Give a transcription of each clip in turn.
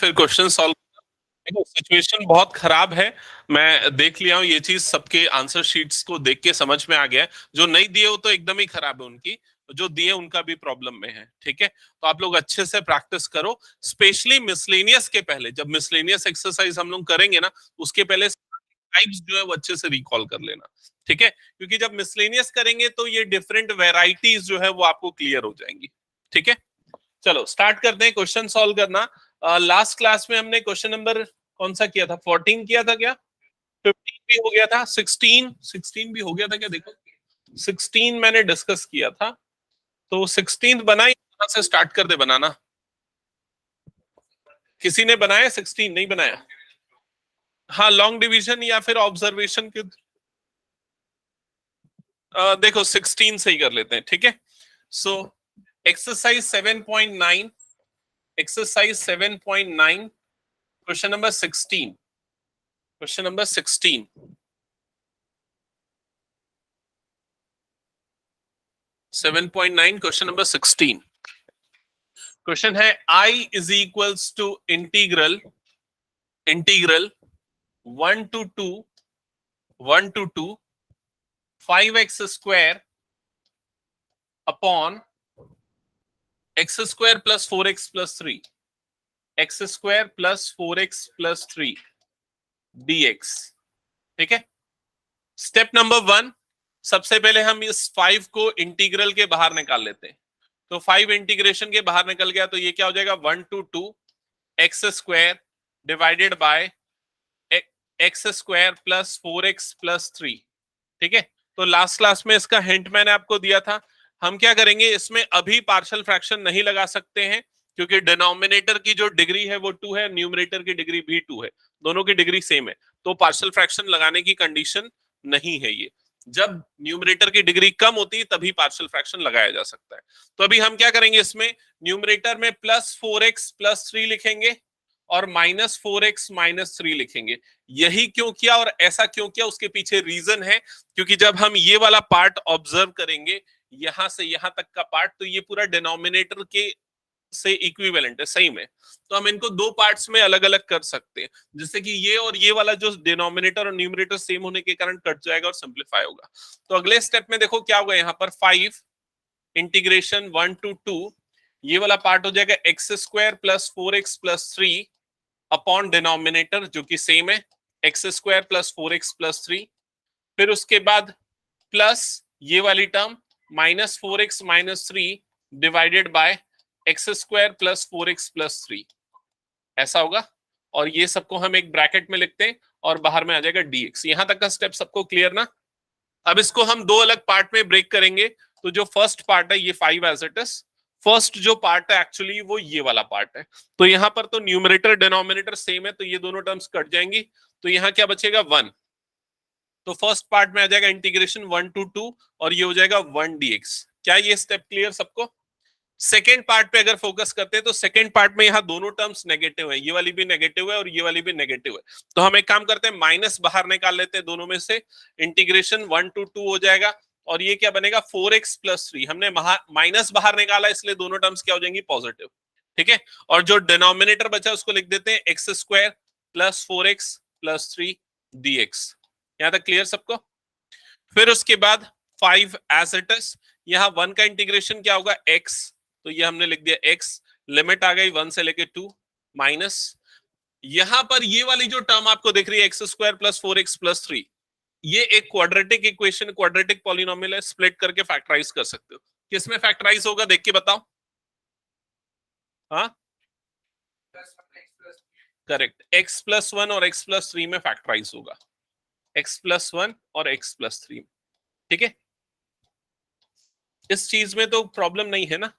फिर question solve. देखो situation बहुत खराब है। मैं देख लिया हूँ ये चीज, सबके आंसर शीट्स को देख के समझ में आ गया है। जो नहीं दिए हो तो एकदम ही खराब है उनकी, जो दिए उनका भी प्रॉब्लम में है। ठीक है, तो आप लोग अच्छे से प्रैक्टिस करो, स्पेशली मिसलेनियस के पहले। जब मिसलेनियस एक्सरसाइज हम लोग करेंगे ना, उसके पहले टाइप्स जो है वो अच्छे से रिकॉल कर लेना। ठीक है, क्योंकि जब मिसलेनियस करेंगे तो ये डिफरेंट वेराइटीज जो है वो आपको क्लियर हो जाएंगी। ठीक है, चलो स्टार्ट करते हैं क्वेश्चन सॉल्व करना। लास्ट क्लास में हमने क्वेश्चन नंबर कौन सा किया था? 14 किया था क्या? 15 भी हो गया था, 16 भी हो गया था क्या? देखो 16 मैंने डिस्कस किया था, तो 16 बनाई से स्टार्ट कर दे बनाना। किसी ने बनाया? 16 नहीं बनाया? हाँ, लॉन्ग डिवीजन या फिर ऑब्जर्वेशन के। देखो 16 से ही कर लेते हैं। ठीक है, so exercise 7.9, exercise 7.9 question number 16, question number 16, 7.9 question number 16। Question है I is equals to integral, integral 1 to 2, 1 to 2 5x square upon x square plus 4x plus 3, x square plus 4x plus 3 dx। ठीक है, step number 1, सबसे पहले हम इस 5 को integral के बाहर निकाल लेते हैं। तो 5 इंटीग्रेशन के बाहर निकल गया, तो ये क्या हो जाएगा? 1 to 2 x square divided by x square plus 4x plus 3। ठीक है, तो लास्ट क्लास में इसका हिंट मैंने आपको दिया था। हम क्या करेंगे, इसमें अभी पार्शियल फ्रैक्शन नहीं लगा सकते हैं, क्योंकि डिनोमिनेटर की जो डिग्री है वो 2 है, न्यूमरेटर की डिग्री भी 2 है, दोनों की डिग्री सेम है। तो पार्शियल फ्रैक्शन लगाने की कंडीशन नहीं है ये। जब न्यूमरेटर की डिग्री कम होती है तभी पार्शियल फ्रैक्शन लगाया जा सकता है। तो अभी हम क्या करेंगे, इसमें न्यूमरेटर में प्लस 4x प्लस 3 लिखेंगे और माइनस 4x माइनस 3 लिखेंगे। यही क्यों किया और ऐसा क्यों किया, उसके पीछे रीजन है। क्योंकि जब हम ये वाला पार्ट ऑब्जर्व करेंगे, यहां से यहां तक का पार्ट, तो ये पूरा डिनोमिनेटर के से इक्विवेलेंट है, सही में। तो हम इनको दो पार्ट्स में अलग अलग कर सकते हैं, जिससे कि ये और ये वाला जो डिनोमिनेटर और न्यूमरेटर सेम होने के कारण कट जाएगा और सिंप्लीफाई होगा। तो अगले स्टेप में देखो क्या होगा, यहाँ पर 5 इंटीग्रेशन 1 to 2, ये वाला पार्ट हो जाएगा x square plus 4x plus 3 upon denominator जो कि सेम है, x square plus 4x plus 3। फिर उसके बाद प्लस ये वाली term minus 4x minus 3 divided bye x square plus 4x plus 3, ऐसा होगा। और ये सबको हम एक ब्रैकेट में लिखते हैं और बाहर में आ जाएगा dx। यहां तक का स्टेप सबको क्लियर ना? अब इसको हम दो अलग पार्ट में ब्रेक करेंगे। तो जो फर्स्ट पार्ट है ये 5 एज इट इज, फर्स्ट जो पार्ट है एक्चुअली वो ये वाला पार्ट है। तो यहां पर तो न्यूमरेटर डिनोमिनेटर सेम है, तो ये दोनों टर्म्स कट जाएंगी। तो यहां क्या बचेगा? 1। तो फर्स्ट पार्ट में आ जाएगा इंटीग्रेशन 1 to 2 और ये हो जाएगा 1 dx। क्या ये स्टेप क्लियर सबको? सेकेंड पार्ट पे अगर फोकस करते हैं तो सेकेंड पार्ट में यहाँ दोनों टर्म्स नेगेटिव है, ये वाली भी नेगेटिव है और ये वाली भी नेगेटिव है। तो हम एक काम करते हैं, माइनस बाहर निकाल लेते हैं दोनों में से। इंटीग्रेशन 1 to 2 हो जाएगा और ये क्या बनेगा? 4x plus 3। हमने माइनस बाहर निकाला इसलिए दोनों टर्म्स क्या हो जाएंगी? पॉजिटिव। ठीक है, और जो डिनोमिनेटर बचा उसको लिख देते हैं x square plus 4x plus 3 dx। यहां तक क्लियर सबको? फिर उसके बाद 5 एज इट इज, यहाँ 1 का इंटीग्रेशन क्या होगा? x, तो ये हमने लिख दिया x। लिमिट आ गई 1 से लेके 2 माइनस, यहां पर ये वाली जो टर्म आपको दिख रही है x square plus 4x plus 3, ये एक क्वाड्रेटिक इक्वेशन, क्वाड्रेटिक पॉलिनोमियल है, स्प्लिट करके फैक्टराइज कर सकते हो। किसमें फैक्टराइज होगा देख के बताओ? हाँ करेक्ट, x प्लस 1 और x प्लस 3 में फैक्टराइज होगा, x प्लस 1 और x प्लस 3। ठीक है, इस चीज में तो प्रॉब्लम नहीं है ना?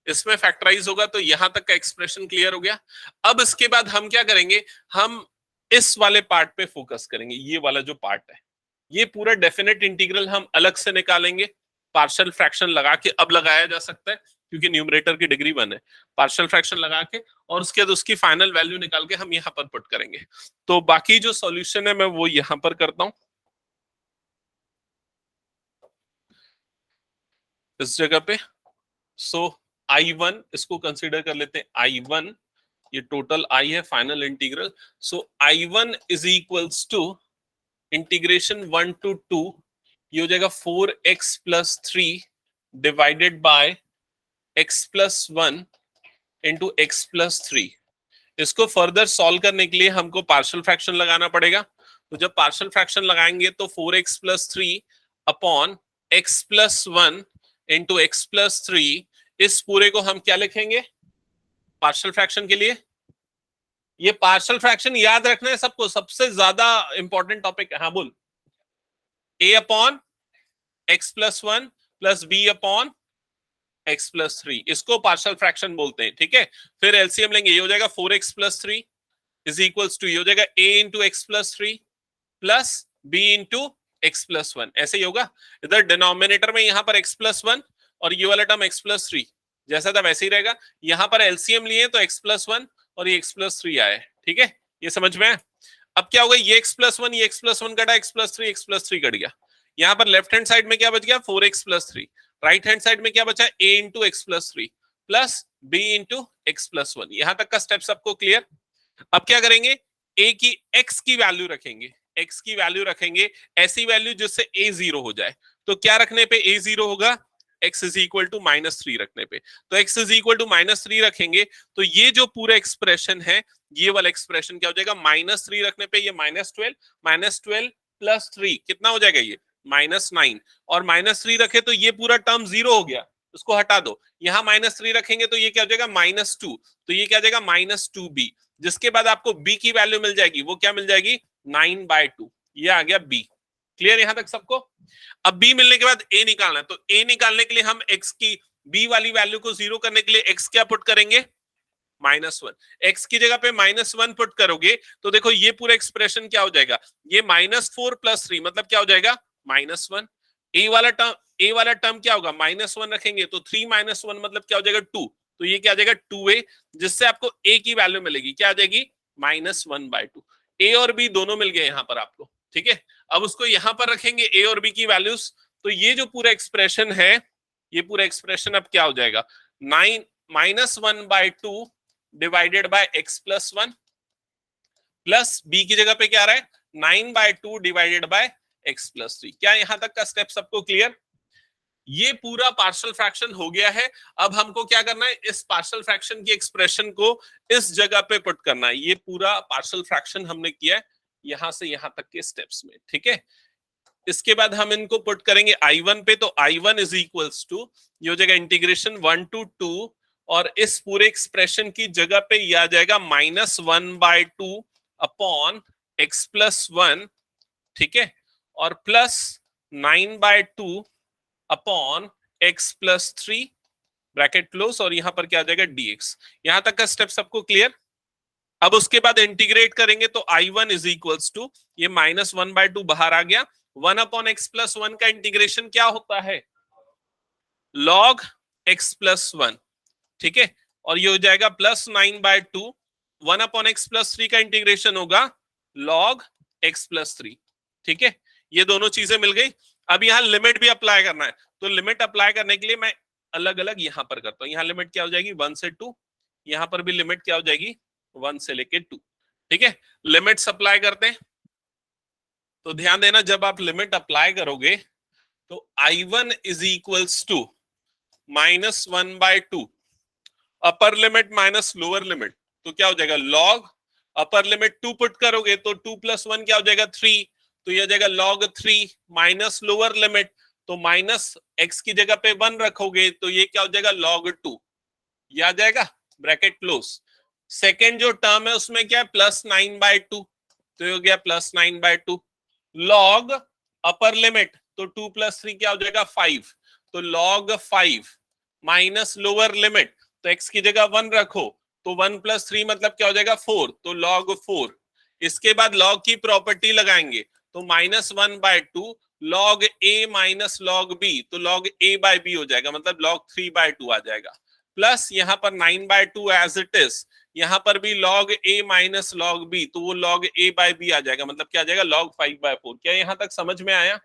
इसमें फैक्टराइज होगा, तो यहां तक का एक्सप्रेशन क्लियर हो गया। अब इसके बाद हम क्या करेंगे, हम इस वाले पार्ट पे फोकस करेंगे। ये वाला जो पार्ट है, ये पूरा डेफिनेट इंटीग्रल हम अलग से निकालेंगे। पार्शियल फ्रैक्शन लगा के अब लगाया जा सकता है, क्योंकि न्यूमरेटर की डिग्री 1 है। पार्शियल फ्रैक्शन लगा के और उसके बाद उसकी फाइनल वैल्यू निकाल के हम यहाँ पर पुट करेंगे। तो बाकी जो सॉल्यूशन है मैं वो यहां पर करता हूं, इस जगह पे। सो I1 इसको कंसिडर कर लेते हैं, I1 ये टोटल आई है, final integral. So I1 is equals to integration 1 to 2, ये हो जाएगा 4x plus 3 divided by x plus 1 into x plus 3। इसको फर्दर सॉल्व करने के लिए हमको पार्शियल फ्रैक्शन लगाना पड़ेगा। तो जब पार्शियल फ्रैक्शन लगाएंगे तो 4x plus 3 upon x plus 1 into x plus 3, इस पूरे को हम क्या लिखेंगे पार्शियल फ्रैक्शन के लिए? ये पार्शियल फ्रैक्शन याद रखना है सबको, सबसे ज्यादा इंपॉर्टेंट टॉपिक है। हाँ बोल। a upon x plus 1 plus b upon x plus 3, इसको पार्शियल फ्रैक्शन बोलते हैं। ठीक है, फिर एलसीएम लेंगे, ये हो जाएगा 4x plus 3 is equals to, ये हो जाएगा a into x plus 3 plus b into x plus 1। ऐसे ही होगा। इधर डिनोमिनेटर में यहाँ पर x प्लस 1 और ये वाला टर्म x प्लस 3 जैसा था वैसे ही रहेगा। यहाँ पर एलसीएम लिए तो x प्लस 1 और ये x प्लस 3 आए। ठीक है, ये समझ में आया? अब क्या होगा, ये x प्लस 1 ये x प्लस 1 कटा, x प्लस 3 कट गया। यहाँ पर लेफ्ट हैंड साइड में क्या बच गया 4x plus 3, right hand side में क्या बचा a into x plus 3 plus b into x plus 1। यहां तक का स्टेप सबको क्लियर? अब क्या करेंगे, a की x की वैल्यू रखेंगे, x की वैल्यू रखेंगे ऐसी वैल्यू जिससे a 0 हो जाए। तो क्या रखने पे a 0 होगा, x इज इक्वल टू -3 रखने पे। तो x इज इक्वल टू -3 रखेंगे तो ये जो पूरा एक्सप्रेशन है, ये वाला एक्सप्रेशन क्या हो जाएगा, -3 रखने पे ये -12 प्लस 3 कितना हो जाएगा, ये -9, और -3 रखे तो ये पूरा टर्म 0 हो गया, उसको हटा दो। यहां -3 रखेंगे तो ये क्या हो जाएगा -2, तो ये क्या हो जाएगा -2b। जिसके बाद आपको b की वैल्यू मिल जाएगी, वो क्या मिल जाएगी 9/2, ये आ गया b। क्लियर यहां तक सबको? अब b मिलने के बाद a निकालना है, तो a निकालने के लिए हम x की b वाली वैल्यू को 0 करने के लिए x क्या पुट करेंगे, -1। x की जगह पे -1 पुट करोगे तो देखो ये पूरा एक्सप्रेशन क्या हो जाएगा, ये -4 प्लस 3 मतलब क्या हो जाएगा -1। a वाला टर्म क्या होगा, -1 रखेंगे तो 3 -1 मतलब क्या हो जाएगा 2, तो ये क्या आ जाएगा 2a, जिससे आपको a की वैल्यू मिलेगी, क्या आ जाएगी -1/2। a और b दोनों मिल गए यहां पर आपको। ठीक है, अब उसको यहां पर रखेंगे a और b की वैल्यूज, तो ये जो पूरा एक्सप्रेशन है, ये पूरा एक्सप्रेशन अब क्या हो जाएगा, 9 -1/2 divided by x plus 1 plus b की जगह पे क्या आ रहा है 9/2 डिवाइडेड बाय x प्लस 3। क्या यहां तक का स्टेप सबको क्लियर? ये पूरा पार्शियल फ्रैक्शन हो गया है। अब हमको क्या करना है, इस पार्शियल फ्रैक्शन की एक्सप्रेशन को इस जगह पे पुट करना है। ये पूरा पार्शियल फ्रैक्शन हमने किया है यहां से यहां तक के स्टेप्स में। ठीक है, इसके बाद हम इनको पुट करेंगे I1 पे, तो I1 इज इक्वल्स टू, ये हो जाएगा इंटीग्रेशन 1 to 2, और इस पूरे एक्सप्रेशन की जगह पे ये आ जाएगा -1/2 अपॉन x प्लस 1। ठीक है, और plus 9/2 upon x plus 3 bracket close, और यहां पर क्या आ जाएगा dx। यहां तक का स्टेप सबको क्लियर? अब उसके बाद इंटीग्रेट करेंगे तो I1 इज इक्वल्स टू, ये -1/2 बाहर आ गया, 1 अपॉन एक्स प्लस 1 का इंटीग्रेशन क्या होता है, log x प्लस 1। ठीक है, और ये हो जाएगा +9/2, 1 अपॉन एक्स प्लस 3 का इंटीग्रेशन होगा log x प्लस 3। ठीक है, ये दोनों चीजें मिल गई। अब यहाँ लिमिट भी अप्लाई करना है, तो लिमिट अप्लाई करने के लिए मैं अलग अलग यहां पर करता हूं। यहाँ लिमिट क्या हो जाएगी 1 से 2, यहां पर भी लिमिट क्या हो जाएगी 1 से लेके 2। ठीक है, लिमिट अप्लाई करते हैं। तो ध्यान देना, जब आप लिमिट अप्लाई करोगे तो I1 is equals to -1/2 upper limit minus lower limit, तो क्या हो जाएगा log अपर लिमिट 2 पुट करोगे तो 2 + 1 क्या हो जाएगा 3, तो यह जाएगा log 3 माइनस लोअर लिमिट, तो माइनस x की जगह पे 1 रखोगे तो ये क्या हो जाएगा log 2, ये आ जाएगा ब्रैकेट क्लोज। सेकेंड जो टर्म है उसमें क्या है +9/2, तो ये हो गया +9/2 log अपर लिमिट, तो 2 + 3 क्या हो जाएगा 5, तो log 5 माइनस लोअर लिमिट, तो x की जगह 1 रखो तो 1 + 3 मतलब क्या हो जाएगा 4, तो log 4। इसके बाद log की प्रॉपर्टी लगाएंगे तो -1/2 log a माइनस log b, तो log a/b हो जाएगा, मतलब log 3/2 आ जाएगा, प्लस यहाँ पर 9/2 एज इट इज, यहाँ पर भी log a माइनस log b, तो वो log a/b आ जाएगा, मतलब क्या आ जाएगा log 5/4। क्या यहाँ तक समझ में आया?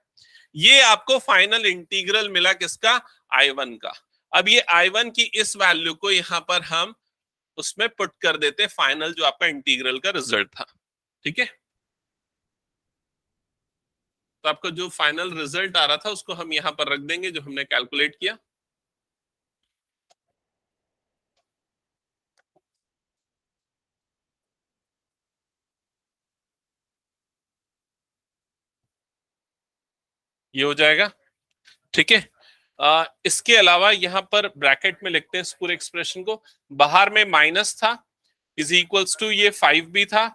ये आपको फाइनल इंटीग्रल मिला किसका, I1 का। अब ये I1 की इस वैल्यू को यहाँ पर हम उसमें पुट कर देते फाइनल जो आपका इंटीग्रल का रिजल्ट था। ठीक है, तो आपको जो फाइनल रिजल्ट आ रहा था उसको हम यहां पर रख देंगे जो हमने कैलकुलेट किया। ये हो जाएगा। ठीक है, इसके अलावा यहां पर ब्रैकेट में लिखते हैं इस पूरे एक्सप्रेशन को। बाहर में माइनस था, इज इक्वल्स टू ये 5 भी था,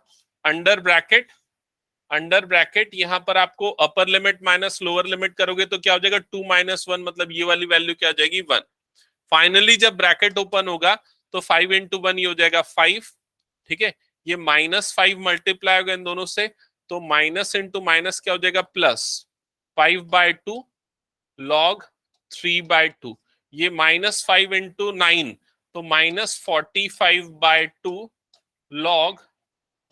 अंडर ब्रैकेट, अंडर ब्रैकेट यहां पर आपको अपर लिमिट माइनस लोअर लिमिट करोगे तो क्या हो जाएगा 2 - 1, मतलब ये वाली वैल्यू क्या हो जाएगी 1। फाइनली जब ब्रैकेट ओपन होगा तो 5 × 1 ये हो जाएगा 5। ठीक है, ये -5 मल्टीप्लाई होगा इन दोनों से, तो माइनस इंटू माइनस क्या हो जाएगा प्लस, 5/2 log 3/2। ये -5 × 9 तो -45/2 log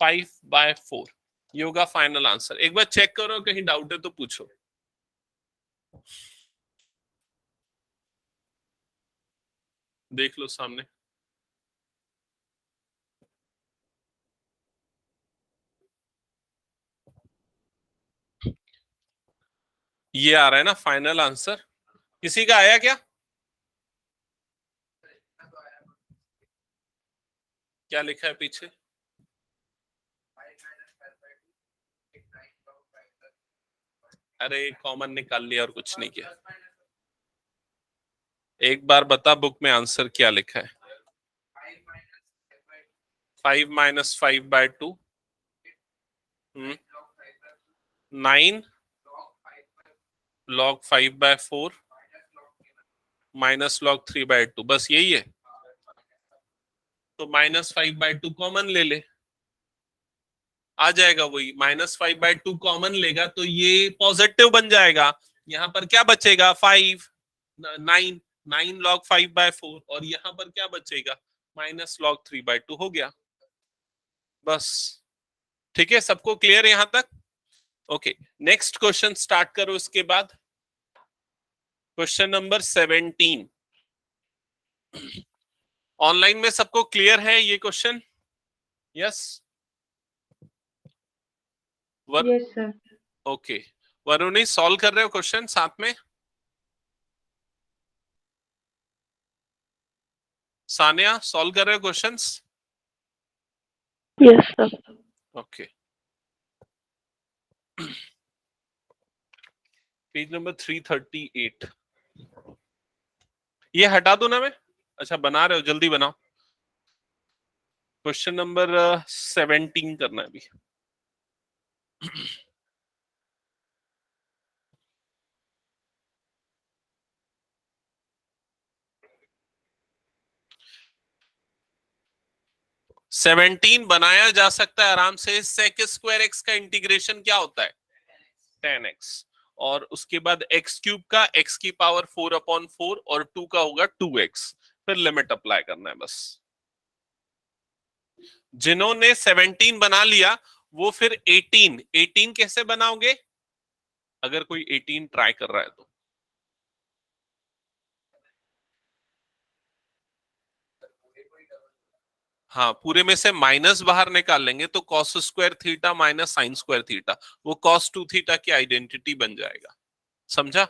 5/4। ये होगा फाइनल आंसर। एक बार चेक करो, कहीं डाउट है तो पूछो। देख लो सामने। ये आ रहा है ना फाइनल आंसर। किसी का आया क्या? क्या लिखा है पीछे? अरे कॉमन निकाल लिया और कुछ नहीं किया। एक बार बता बुक में आंसर क्या लिखा है। 5 - 5/2 9 log 5/4 माइनस log 3/2, बस यही है। तो -5/2 कॉमन ले ले, आ जाएगा वही। -5/2 कॉमन लेगा तो ये पॉजिटिव बन जाएगा। यहाँ पर क्या बचेगा 5 9 9 log 5/4 और यहाँ पर क्या बचेगा -log 3/2 हो गया बस। ठीक है, सबको क्लियर यहां तक? ओके, नेक्स्ट क्वेश्चन स्टार्ट करो। इसके बाद क्वेश्चन नंबर 17। ऑनलाइन में सबको क्लियर है ये question? Yes yes sir. Okay, Varuni solve कर रहे हो क्वेश्चन साथ में? सानिया सॉल्व कर रहे हो questions? Yes sir. Okay, page number 338। ये हटा दो ना मैं। अच्छा बना रहे हो, जल्दी बनाओ। क्वेश्चन नंबर 17 करना है अभी। सेवनटीन बनाया जा सकता है आराम से। sec स्क्वायर x का इंटीग्रेशन क्या होता है 10x, और उसके बाद x³ का x की पावर 4/4 और 2 का होगा 2x। फिर लिमिट अप्लाई करना है बस। जिन्होंने 17 बना लिया वो फिर 18 कैसे बनाओगे अगर कोई 18 ट्राई कर रहा है तो? हाँ, पूरे में से माइनस बाहर निकाल लेंगे तो cos square theta minus sine square theta, वो cos 2 थीटा की आइडेंटिटी बन जाएगा। समझा?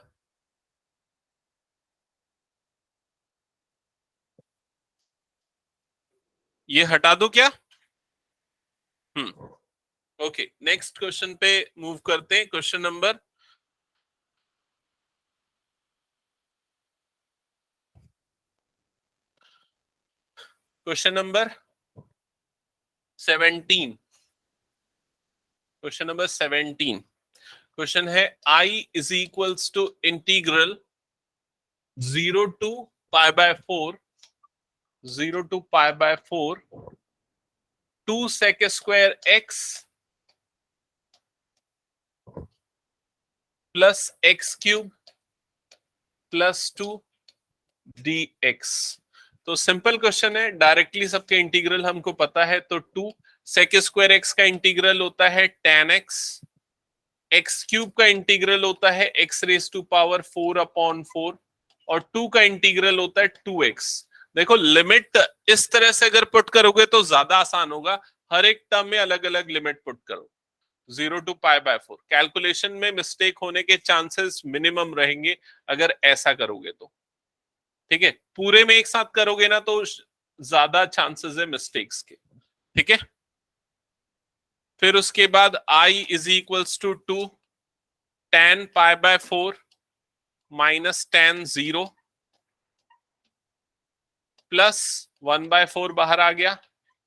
ये हटा दो क्या? ओके, नेक्स्ट क्वेश्चन पे मूव करते हैं। Question number question number 17। Question number 17 question है I is equals to integral 0 to π/4 0 to π/4 2 sec square x plus x³ plus 2 dx। तो सिंपल क्वेश्चन है, डायरेक्टली सबके इंटीग्रल हमको पता है। तो 2 sec स्क्वायर x का इंटीग्रल होता है tan x, x³ का इंटीग्रल होता है x⁻⁴/4 और 2 का इंटीग्रल होता है 2x। देखो लिमिट इस तरह से अगर पुट करोगे तो ज्यादा आसान होगा, हर एक टर्म में अलग अलग लिमिट पुट करो, 0 to π/4। कैलकुलेशन में मिस्टेक होने के चांसेस मिनिमम रहेंगे अगर ऐसा करोगे तो, ठीक है। पूरे में एक साथ करोगे ना तो ज्यादा चांसेस है मिस्टेक्स के, ठीक है। फिर उसके बाद I is equals to 2 tan π/4 minus tan 0 plus 1/4 बाहर आ गया,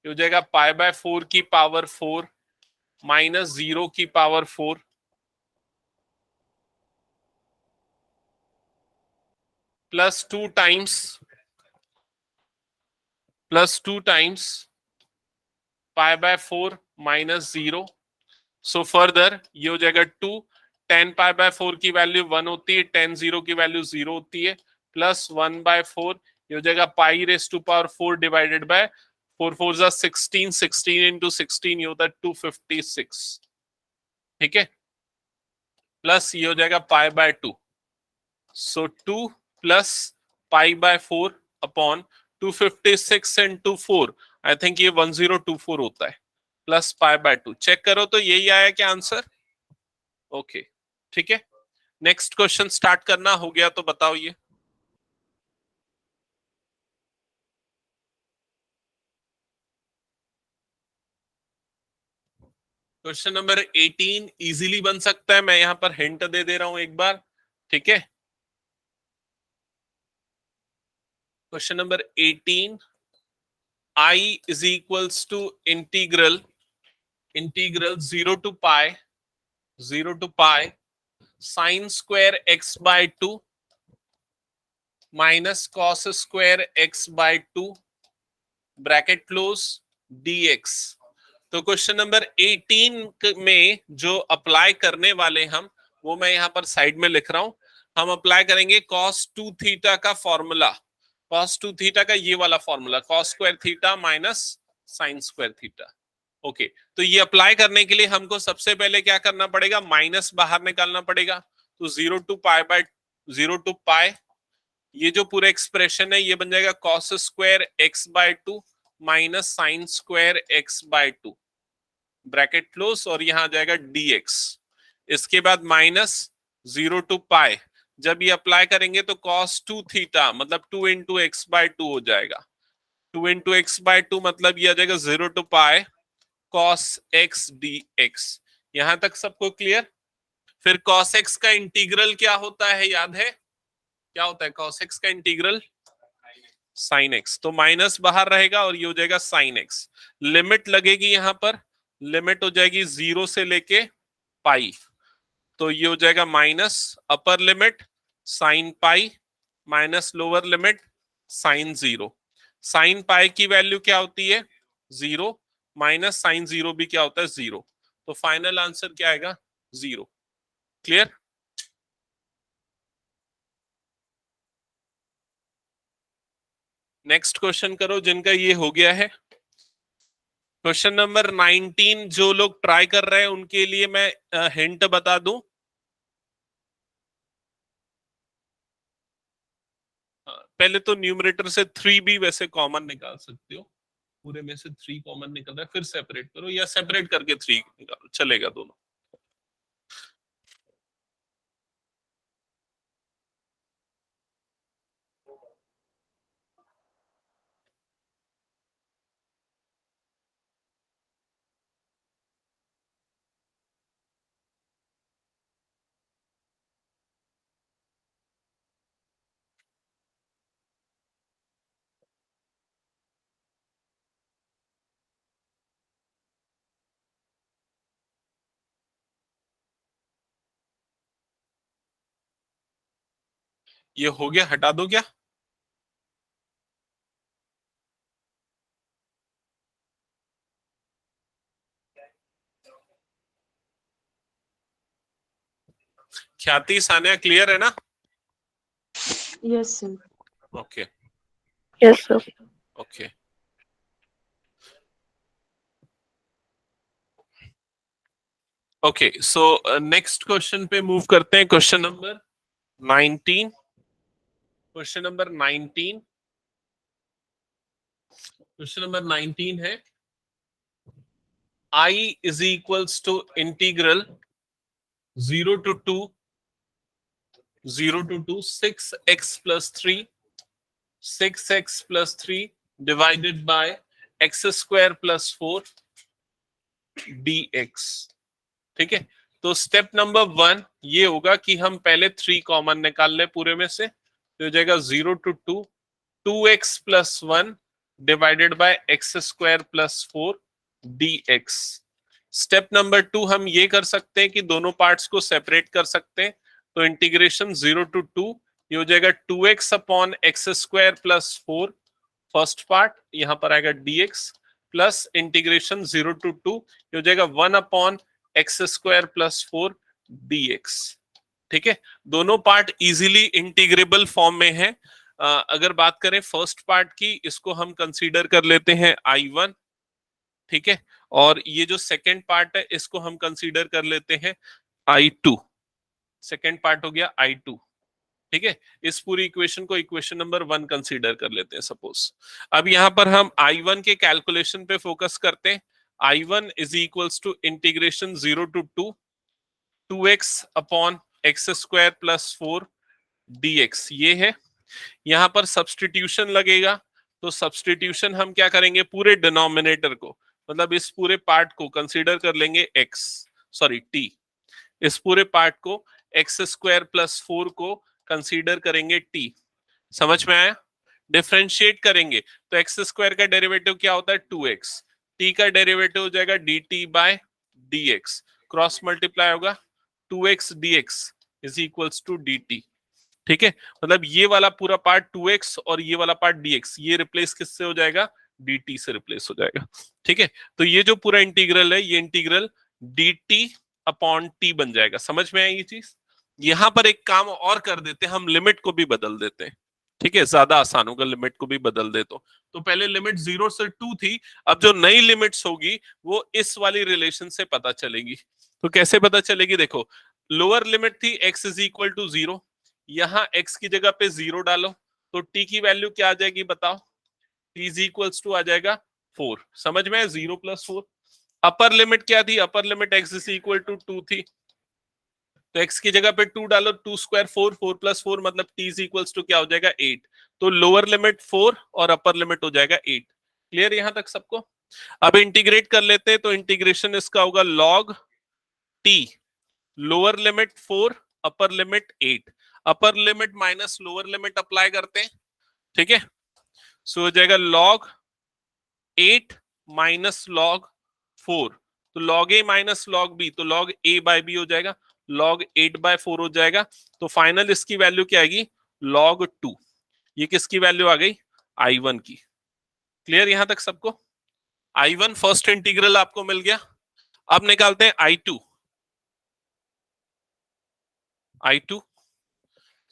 ये हो जाएगा π/4 की पावर 4 माइनस 0 की power 4 plus 2 times π/4 minus 0। So further ये हो जाएगा 2 tan π/4 की वैल्यू 1 होती है, tan 0 की वैल्यू 0 होती है, प्लस 1/4 ये हो जाएगा pi raise to power 4 divided by 4 4 जा 16, 16 इंटू 16 ये होता है 256, ठीक है। प्लस ये हो जाएगा π/2, so 2 plus π/4 upon 256 into 4, I think ये 1024 होता है, प्लस π/2। चेक करो तो यही आया क्या आंसर? ओके, ठीक है। नेक्स्ट क्वेश्चन स्टार्ट करना हो गया तो बताओ ये। क्वेश्चन नंबर 18 इजीली बन सकता है, मैं यहां पर हिंट दे रहा हूं एक बार, ठीक है। Question number 18, I is equals to integral 0 to pi sin square x by 2 minus cos square x by 2 bracket close dx। तो क्वेश्चन नंबर 18 में जो अप्लाई करने वाले हम, वो मैं यहां पर साइड में लिख रहा हूं। हम अप्लाई करेंगे cos 2 थीटा का फॉर्मूला, cos 2 थीटा का ये वाला formula, cos square theta minus sine square theta. Okay, तो ये अप्लाई करने के लिए हमको सबसे पहले क्या करना पड़ेगा, माइनस बाहर निकालना पड़ेगा। तो 0 to पाई, ये जो पूरा एक्सप्रेशन है ये बन जाएगा cos square x by 2 minus sine square x by 2 bracket close, और यहां आ जाएगा dx। इसके बाद माइनस 0 to पाई, जब ये अप्लाई करेंगे तो cos 2 थीटा मतलब 2 इंटू एक्स बाय 2 हो जाएगा, 2 इंटू एक्स बाय 2 मतलब ये आ जाएगा 0 to pi cos x dx। यहां तक सबको क्लियर? फिर cos x का इंटीग्रल क्या होता है, याद है क्या होता है cos x का इंटीग्रल? sin x। तो माइनस बाहर रहेगा और ये हो जाएगा sin x। लिमिट लगेगी यहां पर, लिमिट हो जाएगी 0 से लेके पाई, तो ये हो जाएगा minus upper limit sin pi minus lower limit sin 0। sin पाई की वैल्यू क्या होती है 0, माइनस sin 0 भी क्या होता है 0, तो फाइनल आंसर क्या आएगा 0। क्लियर? नेक्स्ट क्वेश्चन करो जिनका ये हो गया है। क्वेश्चन नंबर 19 जो लोग ट्राई कर रहे हैं उनके लिए मैं हिंट बता दूं, पहले तो न्यूमरेटर से 3 भी वैसे कॉमन निकाल सकते हो, पूरे में से 3 कॉमन निकल रहा है, फिर सेपरेट करो या सेपरेट करके 3 निकालो, चलेगा दोनों। ये हो गया, हटा दो क्या? ख्याति सानिया क्लियर है ना? Yes, sir. Okay Yes, sir. Okay okay, so next question पे मूव करते हैं। Question number 19, question number 19, question number 19 है I is equals to integral 0 to 2 6x plus 3 6x plus 3 divided by x square plus 4 dx। ठीक है, तो step number 1 ये होगा कि हम पहले 3 कॉमन निकाल ले पूरे में से, तो हो जाएगा 0 to 2 2x plus 1 divided by x square plus 4 dx। Step number 2 हम ये कर सकते हैं कि दोनों पार्ट्स को सेपरेट कर सकते हैं, तो इंटीग्रेशन 0 to 2 ये हो जाएगा 2x upon x square plus 4 first part, यहां पर आएगा dx प्लस इंटीग्रेशन 0 to 2 ये हो जाएगा 1 upon x square plus 4 dx। ठीक है, दोनों पार्ट इजीली इंटीग्रेबल फॉर्म में है। अगर बात करें फर्स्ट पार्ट की, इसको हम कंसीडर कर लेते हैं I1। ठीक है, और ये जो सेकंड पार्ट है इसको हम कंसीडर कर लेते हैं I2। सेकंड पार्ट हो गया I2। ठीक है, इस पूरी इक्वेशन को इक्वेशन नंबर 1 कंसीडर कर लेते हैं सपोज। अब यहां पर हम I1 के कैलकुलेशन पे फोकस करते हैं। I1 is equals to integration 0 to 2 2x upon x square plus 4 dx ये है। यहां पर सब्सटीट्यूशन लगेगा, तो सब्सटीट्यूशन हम क्या करेंगे, पूरे डिनोमिनेटर को, मतलब इस पूरे पार्ट को कंसीडर कर लेंगे t, इस पूरे पार्ट को एक्स स्क्वायर प्लस 4 को कंसीडर करेंगे t। समझ में आया? डिफरेंशिएट करेंगे तो एक्स स्क्वायर का डेरिवेटिव क्या होता है 2x, t का डेरिवेटिव हो जाएगा dt by dx, cross multiply होगा 2x dx is equals to dt। ठीक है, मतलब ये वाला पूरा पार्ट 2x और ये वाला पार्ट dx ये रिप्लेस किससे हो जाएगा, dt से रिप्लेस हो जाएगा। ठीक है, तो ये जो पूरा इंटीग्रल है ये इंटीग्रल dt अपॉन t बन जाएगा। समझ में आई ये चीज? यहां पर एक काम और कर देते हैं, हम लिमिट को भी बदल देते हैं। ठीक है, ज्यादा आसान होगा लिमिट को भी बदल दे तो पहले लिमिट 0 से 2 थी, अब जो नई लिमिट्स होगी वो इस वाली रिलेशन से पता चलेगी। तो कैसे पता चलेगी, देखो लोअर लिमिट थी x इज इक्वल टू 0, यहां x की जगह पे 0 डालो तो t की वैल्यू क्या आ जाएगी बताओ, t इज इक्वल्स टू आ जाएगा 4। समझ में, 0 प्लस 4। अपर लिमिट क्या थी, upper limit x is equal to 2 थी, तो x की जगह पे 2 डालो, 2 स्क्वायर 4, 4 प्लस 4 मतलब t इज इक्वल्स टू क्या हो जाएगा 8। तो लोअर लिमिट 4 और अपर लिमिट हो जाएगा 8। क्लियर यहां तक सबको? अब इंटीग्रेट कर लेते हैं, तो इंटीग्रेशन इसका होगा log t, lower limit 4 upper limit 8, अपर limit minus lower limit apply करते हैं। ठीक है, सो हो जाएगा log 8 माइनस log 4, तो log a माइनस log b, तो log a बाय b हो जाएगा, log 8 बाय 4 हो जाएगा। तो फाइनल इसकी वैल्यू क्या आएगी, log 2। ये किसकी वैल्यू आ गई, I1 की। क्लियर यहां तक सबको? I1 फर्स्ट इंटीग्रल आपको मिल गया। अब निकालते हैं I2। I2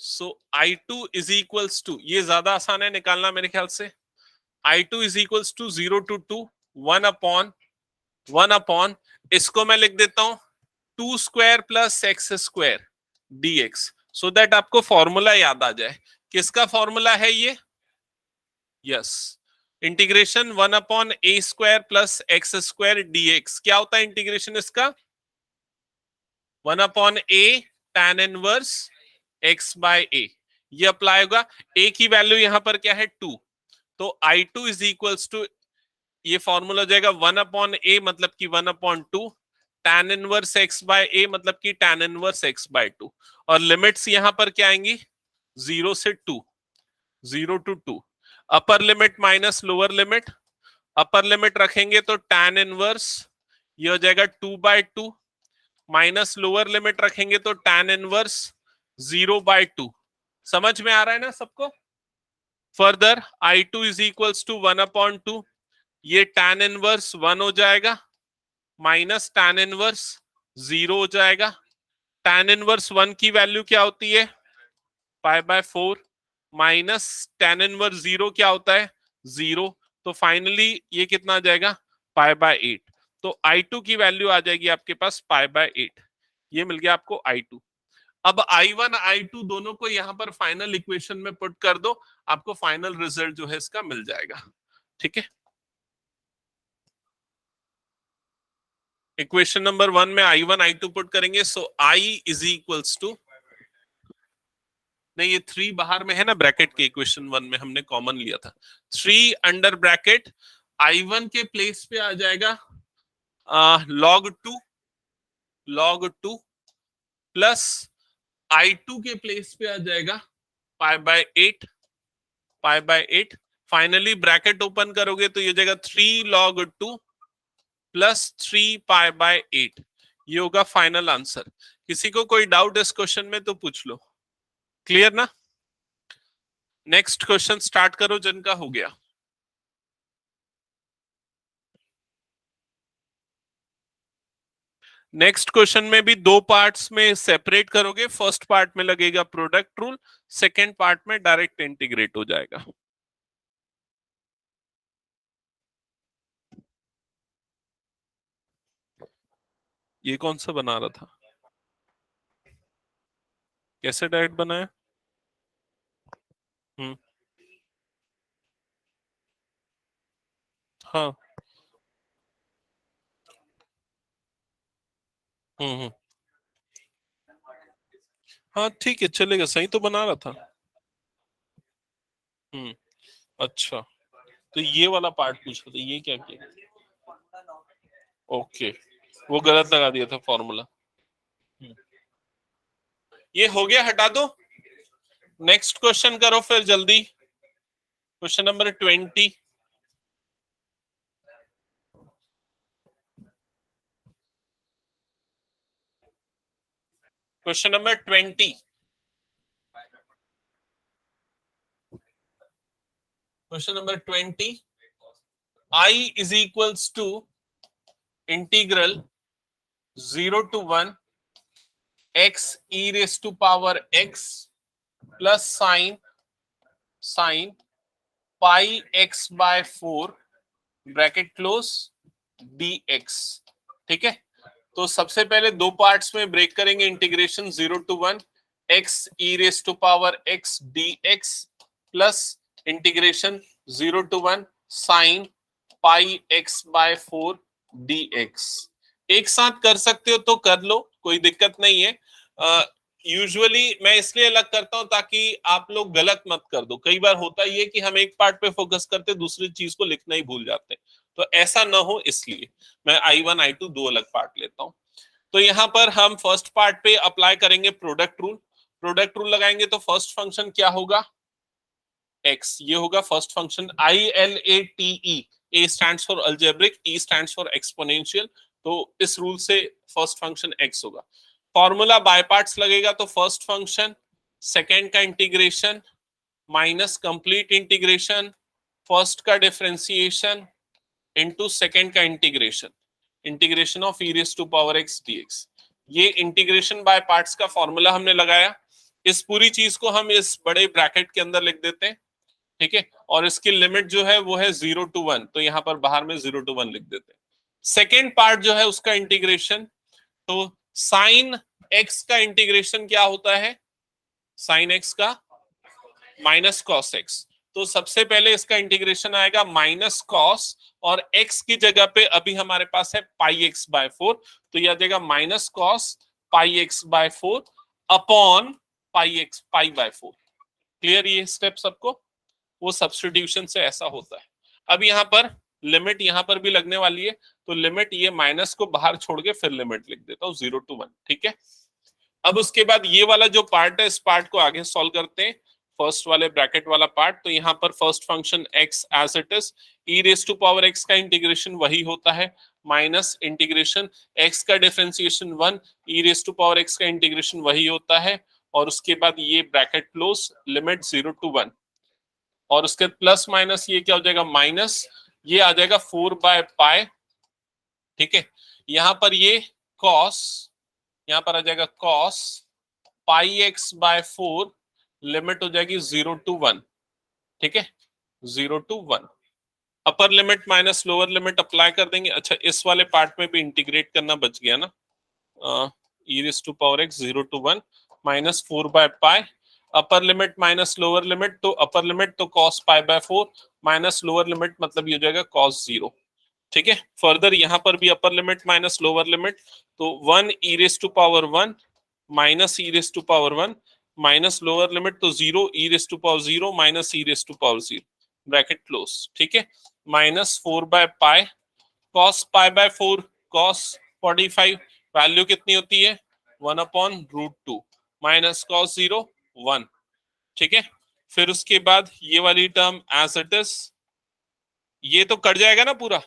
so I2 is equals to, ये ज्यादा आसान है निकालना मेरे ख्याल से, I2 is equals to 0 to 2 1 upon इसको मैं लिख देता हूं 2 square plus x square dx, so that आपको फॉर्मूला याद आ जाए। किसका फॉर्मूला है ये, yes, integration 1 upon a square plus x square dx। क्या होता है इंटीग्रेशन इसका, 1 upon a tan inverse x by a, ये अप्लाई होगा। a की वैल्यू यहां पर क्या है 2, तो I2 इज इक्वल्स टू, ये फॉर्मूला हो जाएगा 1 अपॉन a मतलब कि 1 upon 2, tan inverse x by a मतलब कि tan इनवर्स x बाय 2, और लिमिट्स यहां पर क्या आएंगी 0 से 2, 0 to 2, upper limit minus lower limit, upper limit रखेंगे तो tan इनवर्स ये हो जाएगा 2 बाय 2, माइनस लोअर लिमिट रखेंगे तो tan इनवर्स 0 बाय 2। समझ में आ रहा है ना सबको? Further I2 is equals to 1 upon 2, ये tan इनवर्स 1 हो जाएगा, माइनस tan इनवर्स 0 हो जाएगा। tan इनवर्स 1 की वैल्यू क्या होती है, पाई बाय 4, माइनस tan इनवर्स 0 क्या होता है 0, तो फाइनली ये कितना आ जाएगा पाई बाय 8। तो I2 की वैल्यू आ जाएगी आपके पास पाई बाय 8। ये मिल गया आपको I2। अब I1 I2 दोनों को यहां पर फाइनल इक्वेशन में पुट कर दो, आपको फाइनल रिजल्ट जो है इसका मिल जाएगा। ठीक है, इक्वेशन नंबर 1 में I1 I2 पुट करेंगे, सो I इज इक्वल्स टू, नहीं ये 3 बाहर में है ना ब्रैकेट के, इक्वेशन 1 में हमने कॉमन लिया था, 3 अंडर ब्रैकेट I1 के प्लेस पे आ जाएगा log 2 प्लस I2 के प्लेस पे आ जाएगा pi bye 8 finally bracket open करोगे तो ये जाएगा 3 log 2 प्लस 3 पाई/8, ये होगा फाइनल आंसर। किसी को कोई डाउट इस क्वेश्चन में तो पूछ लो, क्लियर ना? नेक्स्ट क्वेश्चन स्टार्ट करो जिनका हो गया। नेक्स्ट क्वेश्चन में भी 2 पार्ट्स में सेपरेट करोगे, फर्स्ट पार्ट में लगेगा प्रोडक्ट रूल, सेकेंड पार्ट में डायरेक्ट इंटीग्रेट हो जाएगा। ये कौन सा बना रहा था, कैसे डायरेक्ट बनाया? हम्म, हाँ, हम्म, हाँ ठीक है चलेगा, सही तो बना रहा था। हम्म, अच्छा, तो ये वाला पार्ट पूछा था, ये क्या किया? ओके, वो गलत लगा दिया था फॉर्मूला। ये हो गया, हटा दो। नेक्स्ट क्वेश्चन करो फिर जल्दी, question number 20। Question number 20, question number 20, I is equals to integral 0 to 1 x e raised to power x plus sine pi x by 4 bracket close dx। ठीक है, तो सबसे पहले 2 पार्ट्स में ब्रेक करेंगे, integration 0 to 1 x e raised to power x dx plus integration 0 to 1 sin pi x by 4 dx। एक साथ कर सकते हो तो कर लो, कोई दिक्कत नहीं है। यूजुअली मैं इसलिए अलग करता हूं ताकि आप लोग गलत मत कर दो, कई बार होता ही है कि हम एक पार्ट पे फोकस करते दूसरी चीज को लिखना ही भूल जाते हैं, तो ऐसा ना हो इसलिए मैं I1 I2 दो अलग पार्ट लेता हूं। तो यहाँ पर हम फर्स्ट पार्ट पे अप्लाई करेंगे प्रोडक्ट रूल। प्रोडक्ट रूल लगाएंगे तो फर्स्ट फंक्शन क्या होगा, x, ये होगा first function ILATE, A stands for algebraic, E stands for exponential, तो इस रूल से फर्स्ट फंक्शन x होगा। फॉर्मूला बाय पार्ट्स लगेगा तो फर्स्ट फंक्शन सेकेंड का integration minus complete integration first का डिफरेंशिएशन इनटू सेकेंड का integration, integration of e raise to power x dx। ये इंटीग्रेशन बाय पार्ट्स का फॉर्मूला हमने लगाया। इस पूरी चीज को हम इस बड़े ब्रैकेट के अंदर लिख देते हैं, ठीक है, और इसकी लिमिट जो है वो है 0 to 1, तो यहां पर बाहर में 0 to 1 लिख देते हैं। सेकेंड पार्ट जो है उसका इंटीग्रेशन, तो साइन x का इंटीग्रेशन क्या होता है, साइन x का माइनस कॉस x, तो सबसे पहले इसका इंटीग्रेशन आएगा माइनस कॉस, और x की जगह पे अभी हमारे पास है पाई x बाय 4, तो यह आ जाएगा minus cos pi x by 4 upon pi by 4। Clear ये स्टेप सबको? वो सब्स्टिट्यूशन से ऐसा होता है। अब यहाँ पर लिमिट यहाँ पर भी लगने वाली है, तो लिमिट ये माइनस को बाहर छोड़ के फिर लिमिट लिख देता हूँ 0 to 1, ठीक है। अब उसके बाद ये वाला जो पार्ट है, इस पार्ट को आगे सॉल्व करते हैं, फर्स्ट वाले ब्रैकेट वाला पार्ट। तो यहाँ पर first function x as it is, e raise to power x का इंटीग्रेशन वही होता है माइनस इंटीग्रेशन x का differentiation 1, e raise to power x का इंटीग्रेशन वही होता है, और उसके बाद ये ब्रैकेट क्लोज, लिमिट 0 to 1, और उसके प्लस माइनस ये क्या हो जाएगा, माइनस, ये आ जाएगा 4/पाई, ठीक है। यहां पर ये कॉस, यहां पर आ जाएगा cos pi x by 4, limit हो जाएगी 0 to 1, ठीक है, 0 to 1। Upper limit minus lower limit apply कर देंगे। अच्छा, इस वाले पार्ट में भी इंटीग्रेट करना बच गया ना, e raise to power x 0 to 1 minus 4/पाई, upper limit minus lower limit, तो अपर लिमिट तो cos pi by 4 minus lower limit मतलब ये हो जाएगा cos 0, ठीक है। फर्दर यहाँ पर भी upper limit minus lower limit, तो 1 e raise to power 1 minus e raise to power 1 minus lower limit तो 0 e raise to power 0 minus e raise to power 0 bracket close. ठीक है, minus 4 by pi cos pi by 4 cos 45 value कितनी होती है 1 upon root 2 minus cos 0 1। ठीक है, फिर उसके बाद ये वाली टर्म एज इट इज, ये तो कट जाएगा ना पूरा,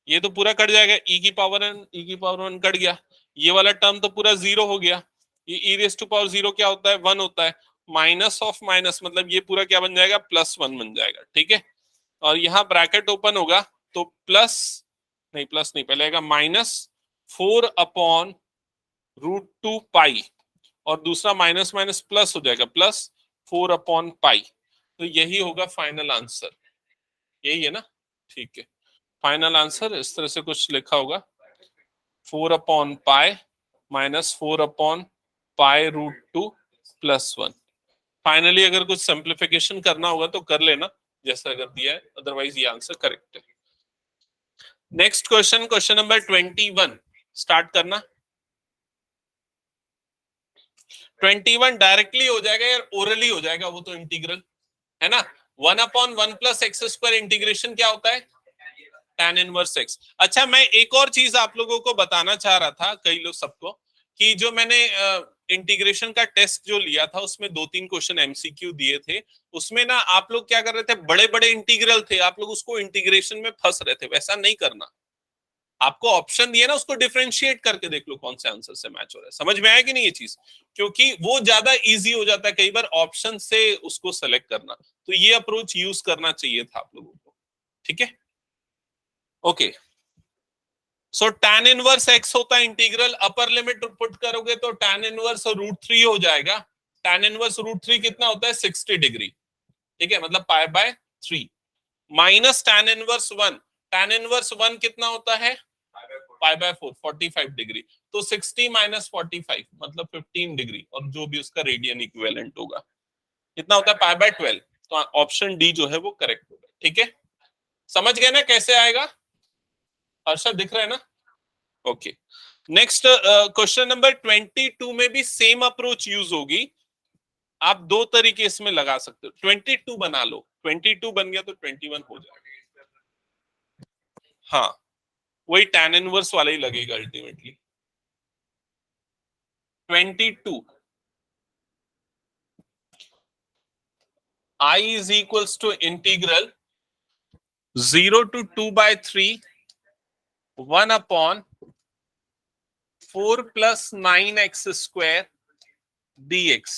ये तो पूरा कट जाएगा, e की पावर n e की पावर 1 कट गया, ये वाला टर्म तो पूरा जीरो हो गया, ये e रेज टू पावर 0 क्या होता है 1 होता है, माइनस ऑफ माइनस मतलब ये पूरा क्या बन जाएगा प्लस 1 बन जाएगा। ठीक है, और यहाँ ब्रैकेट ओपन होगा तो प्लस नहीं पहले आएगा माइनस 4 अपॉन रूट 2 पाई और दूसरा माइनस माइनस प्लस हो जाएगा प्लस 4 अपॉन पाई, तो यही होगा फाइनल आंसर, यही है ना। ठीक है, फाइनल आंसर इस तरह से कुछ लिखा होगा 4 upon pi minus 4 upon pi root 2 plus 1। Finally अगर कुछ सिंप्लीफिकेशन करना होगा तो कर लेना जैसा अगर दिया है, अदरवाइज ये आंसर करेक्ट है। Next question, question number 21 start करना। 21 डायरेक्टली हो जाएगा या ओरली हो जाएगा, वो तो इंटीग्रल है ना। 1 upon 1 plus x square integration क्या होता है tan इनवर्स x। अच्छा, मैं एक और चीज आप लोगों को बताना चाह रहा था, कई लोग सबको, कि जो मैंने इंटीग्रेशन का टेस्ट जो लिया था उसमें 2-3 क्वेश्चन एमसीक्यू दिए थे, उसमें ना आप लोग क्या कर रहे थे, बड़े बड़े इंटीग्रल थे, आप लोग उसको इंटीग्रेशन में फंस रहे थे, वैसा नहीं करना। आपको ऑप्शन दिए ना, उसको डिफरेंशिएट करके देख लो कौन से आंसर से मैच हो रहा है। समझ में आया कि नहीं ये चीज, क्योंकि वो ज्यादा इजी हो जाता है कई बार ऑप्शन से उसको सेलेक्ट करना, तो ये अप्रोच यूज करना चाहिए था आप लोगों को। ठीक है, ओके। सो tan इनवर्स x होता है इंटीग्रल, अपर लिमिट पुट करोगे तो tan इनवर्स रूट 3 हो जाएगा। tan इनवर्स रूट 3 कितना होता है 60 डिग्री। ठीक है, मतलब pi by 3 minus tan inverse 1, tan inverse 1 कितना होता है पाई बाय 4 45 डिग्री, तो 60 माइनस 45 मतलब 15 डिग्री, और जो भी उसका रेडियन इक्विवेलेंट होगा कितना होता है पाई बाय 12, तो ऑप्शन डी जो है वो करेक्ट होगा। ठीक है, समझ गए ना कैसे आएगा, हर्षद दिख रहा है ना। ओके, नेक्स्ट क्वेश्चन नंबर 22 में भी सेम अप्रोच यूज होगी, आप दो तरीके इसमें लगा सकते हो। 22 बना लो, 22 बन गया तो 21 हो जाएगा। हाँ, वही tan इनवर्स वाला ही लगेगा ultimately. 22 I is equals to integral 0 to 2 by 3 1 upon 4 plus 9x square dx।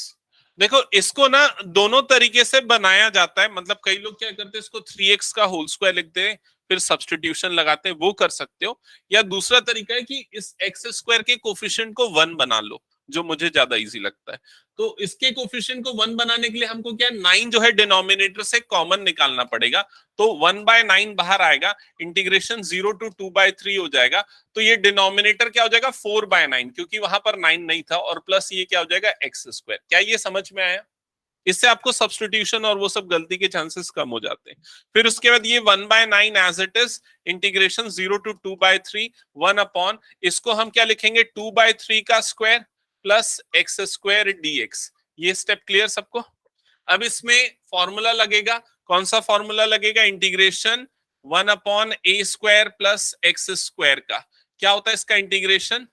देखो इसको ना दोनों तरीके से बनाया जाता है, मतलब कई लोग क्या करते हैं इसको 3x का होल स्क्वायर लिखते हैं फिर सब्स्टिट्यूशन लगाते हैं, वो कर सकते हो, या दूसरा तरीका है कि इस एक्स स्क्वायर के कोफिशिएंट को 1 बना लो, जो मुझे ज्यादा इजी लगता है। तो इसके कोफिशिएंट को 1 बनाने के लिए हमको क्या 9 जो है डिनोमिनेटर से कॉमन निकालना पड़ेगा, तो 1/9 बाहर आएगा, इंटीग्रेशन 0 to 2/3 हो जाएगा, तो ये डिनोमिनेटर क्या हो जाएगा 4/9, क्योंकि वहां पर 9 नहीं था, और प्लस ये क्या हो जाएगा एक्स स्क्वायर। क्या ये समझ में आया, इससे आपको सब्स्टिट्यूशन और वो सब गलती के चांसेस कम हो जाते हैं। फिर उसके बाद ये 1/9 as it is, integration 0 to 2/3 1 upon, इसको हम क्या लिखेंगे 2/3 का square plus x square dx. ये स्टेप क्लियर सबको। अब इसमें फॉर्मूला लगेगा, कौन सा फॉर्मूला लगेगा, integration 1 upon a square plus x square का क्या होता है इसका integration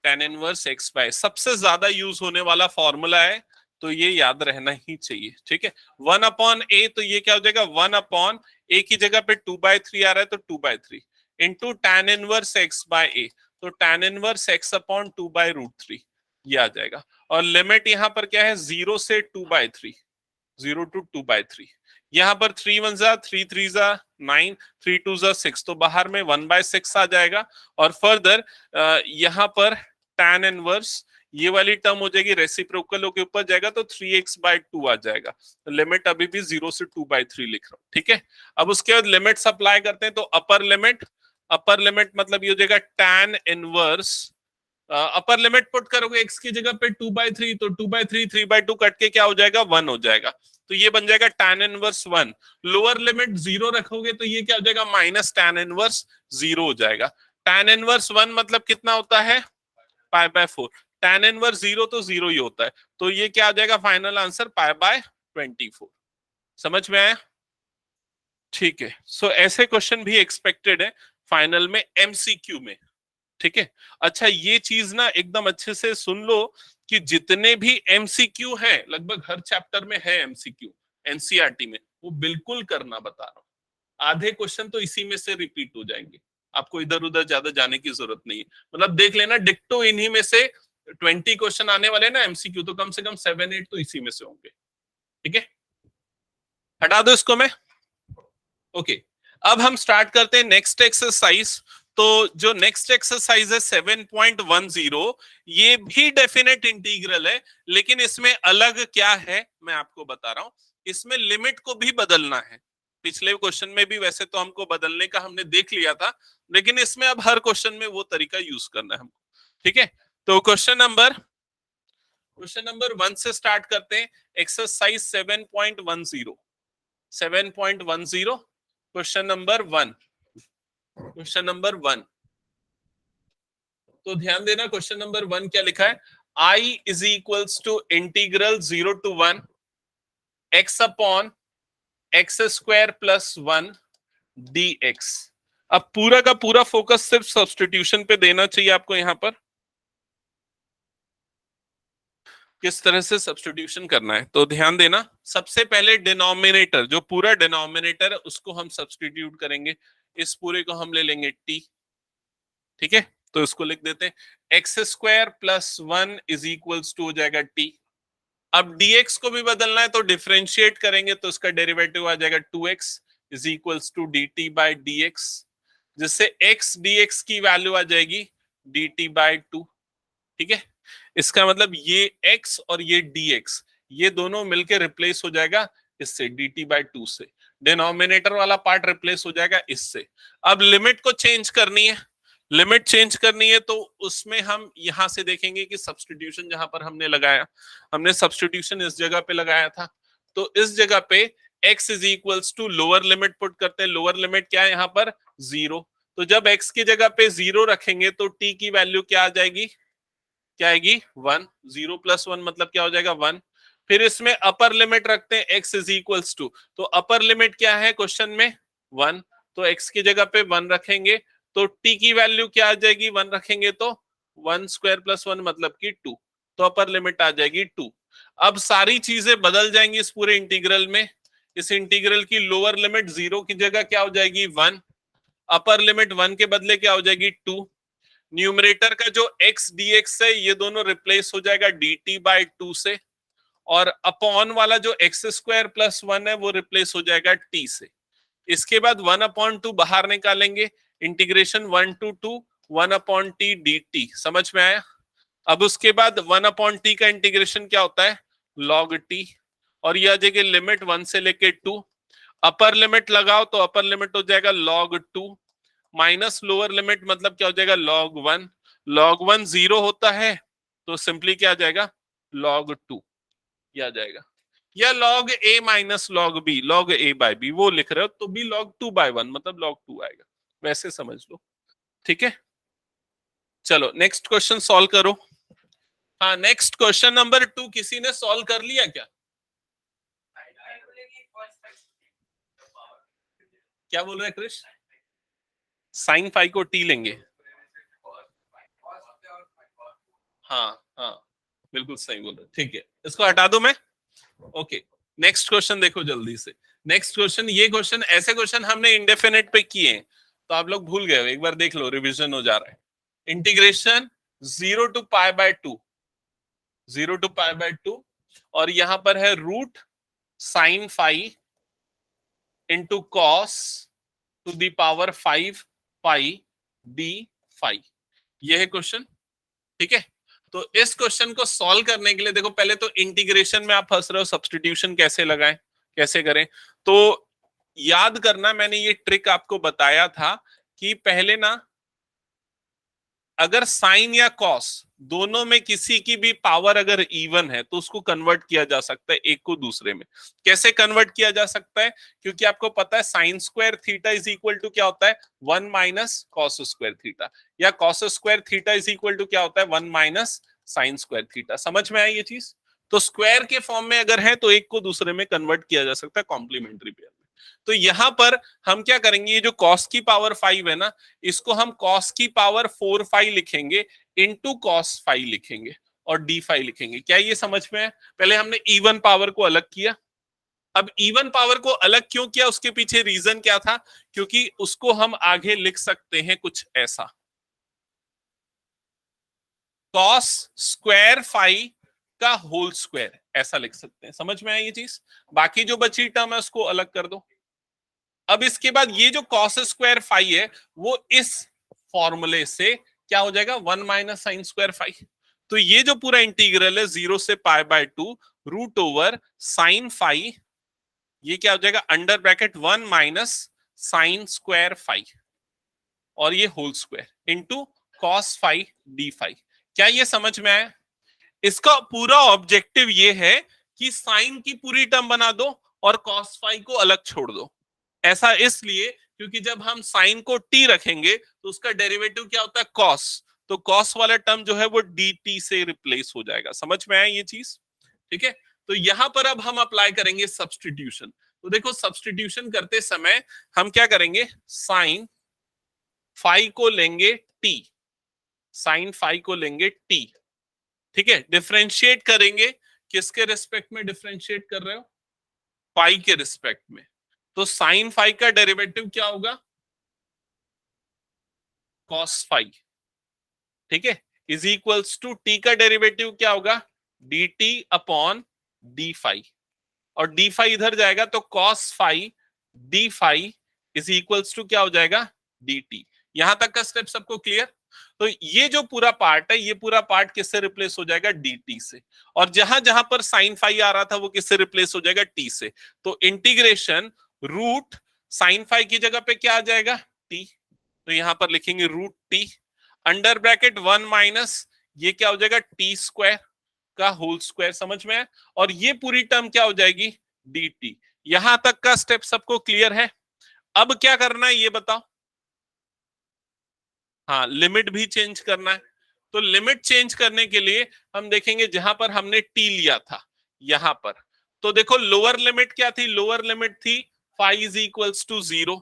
tan inverse x by, सबसे ज्यादा यूज होने वाला फॉर्मूला है, तो ये याद रहना ही चाहिए। ठीक है, 1 अपॉन ए, तो ये क्या हो जाएगा 1 अपॉन ए की जगह पे 2/3 आ रहा है तो 2/3 into tan inverse x by a, तो tan इनवर्स x अपॉन 2/√3 ये आ जाएगा। और लिमिट यहाँ पर क्या है 0 से 2/3, 0 to 2/3, यहाँ पर 3 1 जा 3 3 जा 9 3 2 जा 6, तो बाहर में 1/6 आ जाएगा। और फर्दर यहाँ पर tan इनवर्स ये वाली टर्म हो जाएगी, रेसिप्रोकल के ऊपर जाएगा तो 3x/2 आ जाएगा, तो लिमिट अभी भी 0 से 2/3 लिख रहा हूं। ठीक है, अब उसके बाद लिमिट अप्लाई करते हैं, तो अपर लिमिट मतलब ये हो जाएगा tan inverse, upper limit put करोगे x की जगह पे 2/3, तो 2/3 3/2 कट के क्या हो जाएगा 1 हो जाएगा, तो ये बन जाएगा tan इनवर्स 1। लोअर लिमिट 0 रखोगे तो ये क्या हो जाएगा, माइनस tan इनवर्स 0 हो जाएगा। tan इनवर्स 1 मतलब कितना होता है, π/4। tan इनवर्स 0 तो 0 ही होता है, तो ये क्या आ जाएगा फाइनल आंसर, π/24। समझ में आया? ठीक है। सो ऐसे क्वेश्चन भी एक्सपेक्टेड है फाइनल में, एमसीक्यू में। ठीक है। अच्छा, ये चीज ना एकदम अच्छे से सुन लो कि जितने भी एमसीक्यू हैं, लगभग हर चैप्टर में है एमसीक्यू एनसीईआरटी में, वो बिल्कुल करना बता रहा हूँ। आधे क्वेश्चन तो इसी में से रिपीट हो जाएंगे, आपको इधर उधर ज्यादा जाने की जरूरत नहीं है। मतलब देख लेना, डिक्टो इन्हीं में से 20 क्वेश्चन आने वाले ना एमसीक्यू, तो कम से कम 7-8 तो इसी में से होंगे। ठीक है, हटा दो इसको मैं। ओके, अब हम स्टार्ट करते हैं नेक्स्ट एक्सरसाइज। तो जो नेक्स्ट एक्सरसाइज है 7.10, ये भी डेफिनेट इंटीग्रल है, लेकिन इसमें अलग क्या है मैं आपको बता रहा हूं। इसमें लिमिट को भी बदलना है। पिछले क्वेश्चन में भी वैसे तो हमको बदलने का हमने देख लिया था, लेकिन इसमें अब हर क्वेश्चन में वो तरीका यूज करना है हमको। ठीक है, तो क्वेश्चन नंबर 1 से स्टार्ट करते हैं। Exercise 7.10, 7.10, question number 1। Question number 1, तो ध्यान देना, क्वेश्चन नंबर 1 क्या लिखा है, I is equals to integral 0 to 1 x upon x square plus 1 dx। अब पूरा का पूरा फोकस सिर्फ सब्स्टिट्यूशन पे देना चाहिए आपको। यहां पर किस तरह से सब्स्टिट्यूशन करना है, तो ध्यान देना। सबसे पहले डिनोमिनेटर, जो पूरा डिनोमिनेटर है उसको हम सब्स्टिट्यूट करेंगे। इस पूरे को हम ले लेंगे t। ठीक है, तो इसको लिख देते हैं, x square plus 1 is equals to हो जाएगा t। अब dx को भी बदलना है, तो डिफरेंशिएट करेंगे तो इसका डेरिवेटिव आ जाएगा 2x is equals to dt by dx, जिससे x dx की वैल्यू आ जाएगी dt बाई 2। ठीक है, इसका मतलब ये x और ये dx, ये दोनों मिलकर रिप्लेस हो जाएगा इससे, dt बाई 2 से। डिनोमिनेटर वाला पार्ट रिप्लेस हो जाएगा इससे। अब लिमिट को चेंज करनी है, लिमिट चेंज करनी है, तो उसमें हम यहां से देखेंगे कि सब्स्टिट्यूशन जहां पर हमने लगाया, हमने सब्स्टिट्यूशन इस जगह पे लगाया था, तो इस जगह पे x is equals to lower limit put करते हैं। लोअर लिमिट क्या है यहाँ पर, 0। तो जब x की जगह पे 0 रखेंगे तो t की वैल्यू क्या आ जाएगी, क्या आएगी, 1। 0 प्लस 1 मतलब क्या हो जाएगा, 1। फिर इसमें अपर लिमिट रखते हैं x इज इक्वल्स टू, तो अपर लिमिट क्या है क्वेश्चन में, 1। तो x की जगह पे 1 रखेंगे तो t की वैल्यू क्या आ जाएगी, 1 रखेंगे तो 1 स्क्वायर प्लस 1 मतलब कि 2, तो अपर लिमिट आ जाएगी 2। अब सारी चीजें बदल जाएंगी इस पूरे इंटीग्रल में। इस इंटीग्रल की लोअर लिमिट 0 की जगह क्या हो जाएगी, 1। अपर लिमिट 1 के बदले क्या हो जाएगी, 2। न्यूमरेटर का जो x dx है ये दोनों रिप्लेस हो जाएगा dt बाई 2 से, और अपॉन वाला जो एक्स स्क्वायर प्लस 1 है वो रिप्लेस हो जाएगा t से। इसके बाद 1/2 बाहर निकालेंगे, इंटीग्रेशन 1 to 2 1/t dt। समझ में आया? अब उसके बाद 1/t का इंटीग्रेशन क्या होता है, log t, और यह जगह लिमिट 1 से लेके 2। अपर लिमिट लगाओ तो अपर लिमिट हो जाएगा log 2 माइनस लोअर लिमिट मतलब क्या हो जाएगा, log 1। log 1 0 होता है तो सिंपली क्या आ जाएगा, log 2 आ जाएगा, या log a माइनस log b, log a by b वो लिख रहे हो तो b log 2 बाय 1 मतलब log 2 आएगा, वैसे समझ लो। ठीक है, चलो नेक्स्ट क्वेश्चन सॉल्व करो। हाँ, नेक्स्ट क्वेश्चन नंबर 2 किसी ने सॉल्व कर लिया क्या? क्या बोल रहे हैं क्रिश? साइन फाई को टी लेंगे। हाँ हाँ, बिल्कुल सही बोल रहे, ठीक है, इसको हटा दो मैं। ओके, नेक्स्ट क्वेश्चन देखो जल्दी से। नेक्स्ट क्वेश्चन, ये क्वेश्चन, ऐसे क्वेश्चन हमने इंडेफिनिट पे किए हैं तो आप लोग भूल गए हो, एक बार देख लो, रिवीजन हो जा रहा है। इंटीग्रेशन 0 to π/2, 0 to π/2, और यहां पर है root sine phi into cos to the power 5 pi d phi, ये है क्वेश्चन। ठीक है, तो इस क्वेश्चन को सॉल्व करने के लिए देखो, पहले तो इंटीग्रेशन में आप फंस रहे हो, सब्स्टिट्यूशन कैसे लगाएं, कैसे करें, तो याद करना, मैंने ये ट्रिक आपको बताया था कि पहले ना अगर साइन या कॉस दोनों में किसी की भी पावर अगर इवन है तो उसको कन्वर्ट किया जा सकता है एक को दूसरे में। कैसे कन्वर्ट किया जा सकता है? क्योंकि आपको पता है sine square theta is equal to क्या होता है, 1 माइनस कॉस स्क्वायर थीटा, या cos square theta is equal to क्या होता है, 1 माइनस साइन स्क्वायर थीटा। समझ में आई ये चीज? तो स्क्वायर के फॉर्म में अगर है तो एक को दूसरे में कन्वर्ट किया जा सकता है कॉम्प्लीमेंट्री पेयर में। तो यहां पर हम क्या करेंगे, ये जो कॉस की पावर 5 है ना, इसको हम कॉस की पावर 4 लिखेंगे, इंटू कॉस 5 लिखेंगे और डी 5 लिखेंगे। क्या ये समझ में है? पहले हमने इवन पावर को अलग किया। अब इवन पावर को अलग क्यों किया, उसके पीछे रीजन क्या था? क्योंकि उसको हम आगे लिख सकते हैं कुछ ऐसा, कॉस स्क्वायर 5 का होल स्क्वायर, ऐसा लिख सकते हैं। समझ में आई ये चीज? बाकी जो बची टर्म है उसको अलग कर दो। अब इसके बाद ये जो कॉस स्क्वायर 5 है वो इस फॉर्मूले से क्या हो जाएगा, 1 माइनस साइन स्क्वायर 5। तो ये जो पूरा इंटीग्रल है 0 से pi by 2 root over sine 5, ये क्या हो जाएगा, under bracket 1 minus sine square 5 और ये whole square into cos 5 d 5। क्या ये समझ में आया? इसका पूरा ऑब्जेक्टिव ये है कि साइन की पूरी टर्म बना दो और कॉस 5 को अलग छोड़ दो। ऐसा इसलिए क्योंकि जब हम साइन को टी रखेंगे तो उसका डेरिवेटिव क्या होता है, कॉस। तो कॉस वाला टर्म जो है वो डी टी से रिप्लेस हो जाएगा। समझ में आया ये चीज? ठीक है। तो यहां पर अब हम अप्लाई करेंगे सब्सटीट्यूशन। तो देखो सब्सटीट्यूशन करते समय हम क्या करेंगे, साइन 5 को लेंगे टी, साइन 5 को लेंगे टी। ठीक है, डिफरेंशिएट करेंगे, किसके रिस्पेक्ट में डिफरेंशिएट कर रहे हो, 5 के रिस्पेक्ट में। तो साइन 5 का डेरिवेटिव क्या होगा, कॉस 5। ठीक है, इज इक्वल्स टू टी का डेरिवेटिव क्या होगा, डी टी अपॉन डी 5, और डी 5 इधर जाएगा तो cos 5 d 5 is equals to क्या हो जाएगा, डी टी। यहां तक का स्टेप सबको क्लियर? तो ये जो पूरा पार्ट है, ये पूरा पार्ट किससे रिप्लेस हो जाएगा, dt से। और जहां जहां पर साइन 5 आ रहा था वो किससे रिप्लेस हो जाएगा, t से। तो इंटीग्रेशन रूट साइन 5 की जगह पे क्या आ जाएगा, t। तो यहां पर लिखेंगे root t under bracket 1 minus ये क्या हो जाएगा, टी स्क्वायर का होल स्क्वायर। समझ में है? और ये पूरी टर्म क्या हो जाएगी, dt। यहां तक का स्टेप सबको क्लियर है? अब क्या करना है ये बताओ। हाँ, लिमिट भी चेंज करना है। तो लिमिट चेंज करने के लिए हम देखेंगे जहां पर हमने टी लिया था यहां पर, तो देखो लोअर लिमिट क्या थी, लोअर लिमिट थी 5 is equals to 0।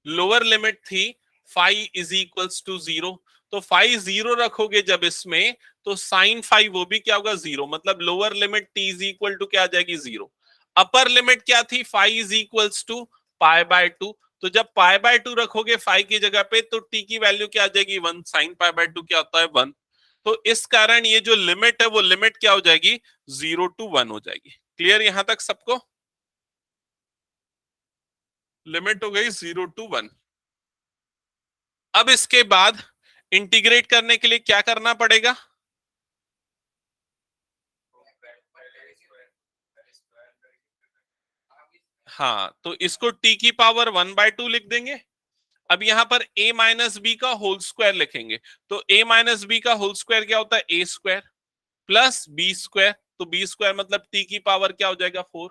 Lower limit थी 5 इज इक्वल्स टू 0। तो 5 0 रखोगे जब इसमें, तो साइन 5 वो भी क्या होगा, 0। मतलब lower limit t is equal to क्या आ जाएगी, 0। अपर लिमिट क्या थी, 5 is equals to pi by 2। तो जब पाई बाय 2 रखोगे 5 की जगह पे तो t की वैल्यू क्या आ जाएगी, 1। साइन पाई बाय 2 क्या होता है, 1। तो इस कारण ये जो लिमिट है वो लिमिट क्या हो जाएगी, 0 टू 1 हो जाएगी। क्लियर यहां तक सबको? लिमिट हो गई 0 टू 1। अब इसके बाद इंटीग्रेट करने के लिए क्या करना पड़ेगा, हाँ, तो इसको t की पावर 1/2 लिख देंगे। अब यहां पर a माइनस बी का होल स्क्वायर लिखेंगे। तो a माइनस बी का होल स्क्वायर क्या होता है, a square plus b square. तो बी स्क्वायर मतलब t की पावर क्या हो जाएगा, 4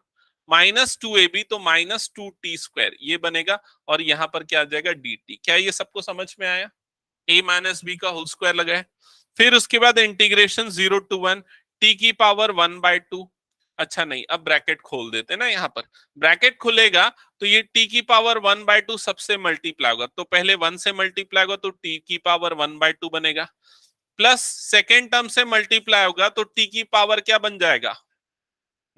माइनस 2ab, तो माइनस 2t स्क्वायर ये बनेगा। और यहां पर क्या आ जाएगा, dt। क्या ये सबको समझ में आया? a माइनस बी का होल स्क्वायर लगाए, फिर उसके बाद इंटीग्रेशन 0 टू 1 t की पावर 1/2। अच्छा नहीं, अब ब्रैकेट खोल देते ना, यहां पर ब्रैकेट खुलेगा तो ये t की पावर 1/2 सबसे मल्टीप्लाई होगा। तो पहले 1 से मल्टीप्लाई होगा तो t की पावर 1/2 बनेगा, प्लस सेकेंड टर्म से मल्टीप्लाई होगा तो t की पावर क्या बन जाएगा,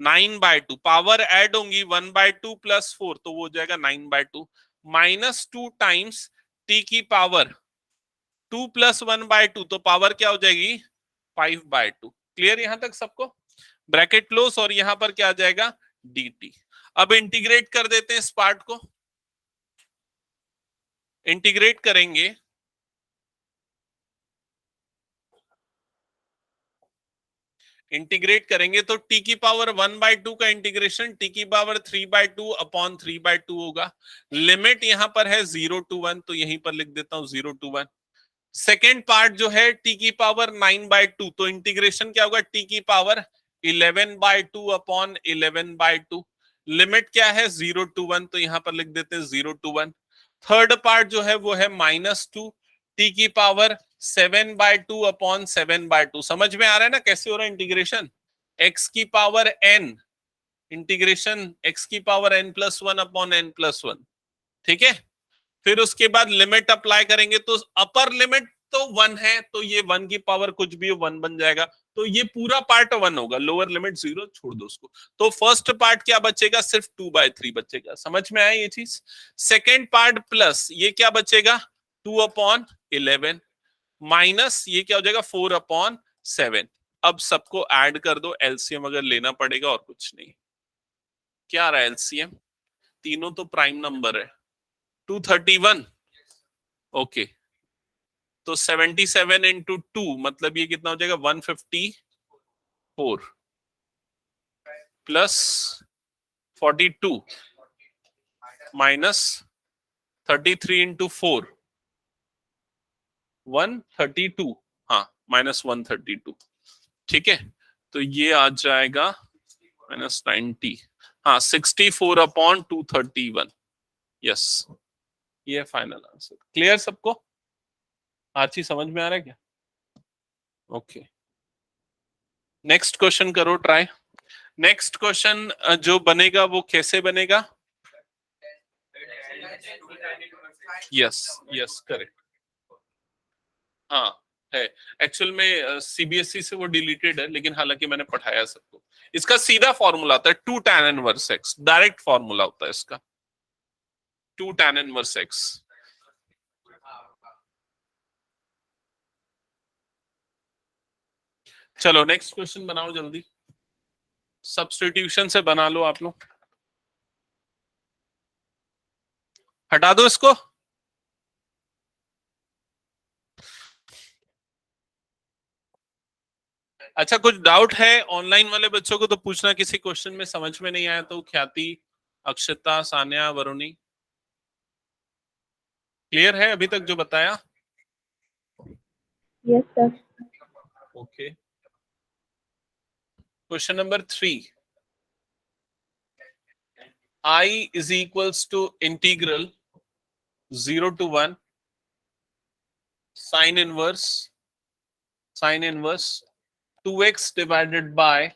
9/2। पावर ऐड होंगी 1/2 प्लस 4 तो वो हो जाएगा 9/2, माइनस 2 टाइम्स t की पावर 2 प्लस 1/2 तो पावर क्या हो जाएगी, 5/2। क्लियर यहां तक सबको? ब्रैकेट क्लोज और यहां पर क्या आ जाएगा, dt। अब इंटीग्रेट कर देते हैं इस पार्ट को, इंटीग्रेट करेंगे इंटीग्रेट करेंगे तो t की पावर 1/2 का इंटीग्रेशन t की पावर 3/2 अपॉन 3/2 होगा। लिमिट यहां पर है 0 to 1, तो यहीं पर लिख देता हूं 0 to 1। सेकेंड पार्ट जो है t की पावर 9/2, तो इंटीग्रेशन क्या होगा t की पावर 11/2 अपॉन 11/2। लिमिट क्या है 0 to 1, तो यहां पर लिख देते हैं 0 to 1। थर्ड पार्ट जो है वो है -2 t की पावर 7/2 अपॉन 7/2। समझ में आ रहा है ना कैसे हो रहा है इंटीग्रेशन? x की पावर n, इंटीग्रेशन x की पावर n+1 अपॉन n+1। ठीक है, फिर उसके बाद लिमिट अप्लाई करेंगे तो अपर लिमिट तो 1 है, तो ये 1 की पावर कुछ भी 1 बन जाएगा, तो ये पूरा पार्ट 1 होगा। लोअर लिमिट 0, छोड़ दो उसको। तो फर्स्ट पार्ट क्या बचेगा? सिर्फ 2/3 बचेगा। समझ में आया ये चीज? सेकेंड पार्ट प्लस ये क्या बचेगा? 2/11 माइनस ये क्या हो जाएगा? 4/7। अब सबको ऐड कर दो, एलसीएम अगर लेना पड़ेगा और कुछ नहीं। क्या आ रहा है एलसीएम? तीनों तो प्राइम नंबर है। 231, ओके। तो 77 इंटू 2 मतलब ये कितना हो जाएगा? 154 प्लस 42 माइनस 33 इंटू 4 132, हाँ -132। ठीक है, तो ये आ जाएगा -90, हाँ 64/231। यस, ये फाइनल आंसर। क्लियर सबको? आची समझ में आ रहा है क्या? ओके, नेक्स्ट क्वेश्चन करो ट्राई। नेक्स्ट क्वेश्चन जो बनेगा वो कैसे बनेगा? यस यस करेक्ट, हाँ है। एक्चुअल में सीबीएसई से वो डिलीटेड है, लेकिन हालांकि मैंने पढ़ाया सबको। इसका सीधा फॉर्मूला आता है 2 tan inverse x, direct formula होता है इसका 2 tan इनवर्स x। चलो नेक्स्ट क्वेश्चन बनाओ जल्दी, सब्स्टिट्यूशन से बना लो आप लोग। हटा दो इसको। अच्छा, कुछ डाउट है ऑनलाइन वाले बच्चों को तो पूछना, किसी क्वेश्चन में समझ में नहीं आया तो। ख्याति, अक्षता, सान्या, वरुणी, क्लियर है अभी तक जो बताया? Yes, sir. Okay, question number 3। I is equals to integral 0 to 1 sin inverse 2x divided by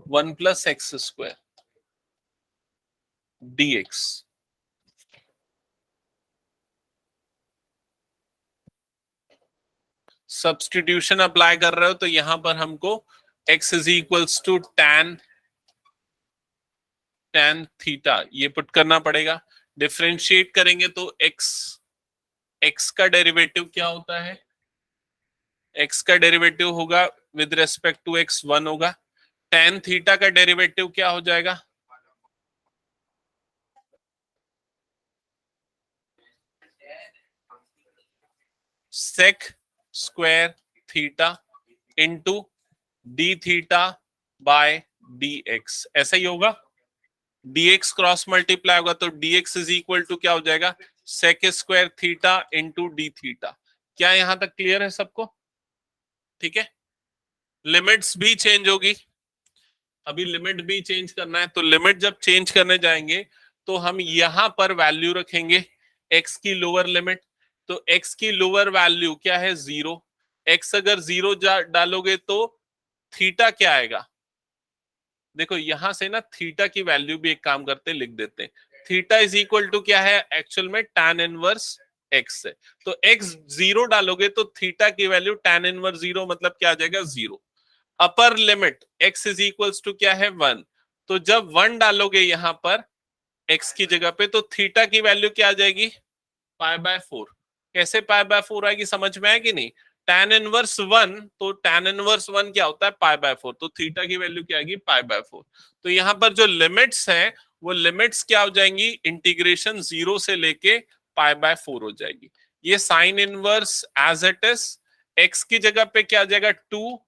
1 plus x square dx। Substitution apply कर रहे हो तो यहां पर हमको x is equals to tan theta ये पुट करना पड़ेगा। डिफरेंशिएट करेंगे तो x का डेरिवेटिव क्या होता है? x का डेरिवेटिव होगा विद रेस्पेक्ट टू x 1 होगा। tan थीटा का डेरिवेटिव क्या हो जाएगा? Sec square theta into d theta by d x, ऐसा ही होगा। dx क्रॉस मल्टीप्लाई होगा तो dx इज इक्वल टू क्या हो जाएगा? Sec square theta into d theta. क्या यहां तक क्लियर है सबको? ठीक है, लिमिट्स भी चेंज होगी। अभी लिमिट भी चेंज करना है, तो लिमिट जब चेंज करने जाएंगे तो हम यहां पर वैल्यू रखेंगे x की लोअर लिमिट। तो x की लोअर वैल्यू क्या है? 0। x अगर 0 डालोगे तो थीटा क्या आएगा? देखो यहां से ना थीटा की वैल्यू भी एक काम करते लिख देते हैं। थीटा इज इक्वल टू क्या है एक्चुअल में? tan इनवर्स x है। तो x 0 डालोगे तो थीटा की वैल्यू tan इनवर्स 0 मतलब क्या आ जाएगा? 0। Upper limit x is equals to क्या है? 1। तो जब 1 डालोगे यहां पर x की जगह पे तो थीटा की वैल्यू क्या आ जाएगी? π/4। कैसे π/4 आएगी? समझ में आएगी नहीं? tan इनवर्स 1, तो tan इनवर्स 1 क्या होता है? π/4। तो थीटा की वैल्यू क्या आएगी? π/4। तो यहां पर जो लिमिट्स है वो लिमिट्स क्या हो जाएंगी? इंटीग्रेशन 0 से लेके π/4 हो जाएगी। ये sine inverse as it is x की जगह पे क्या आ जाएगा 2,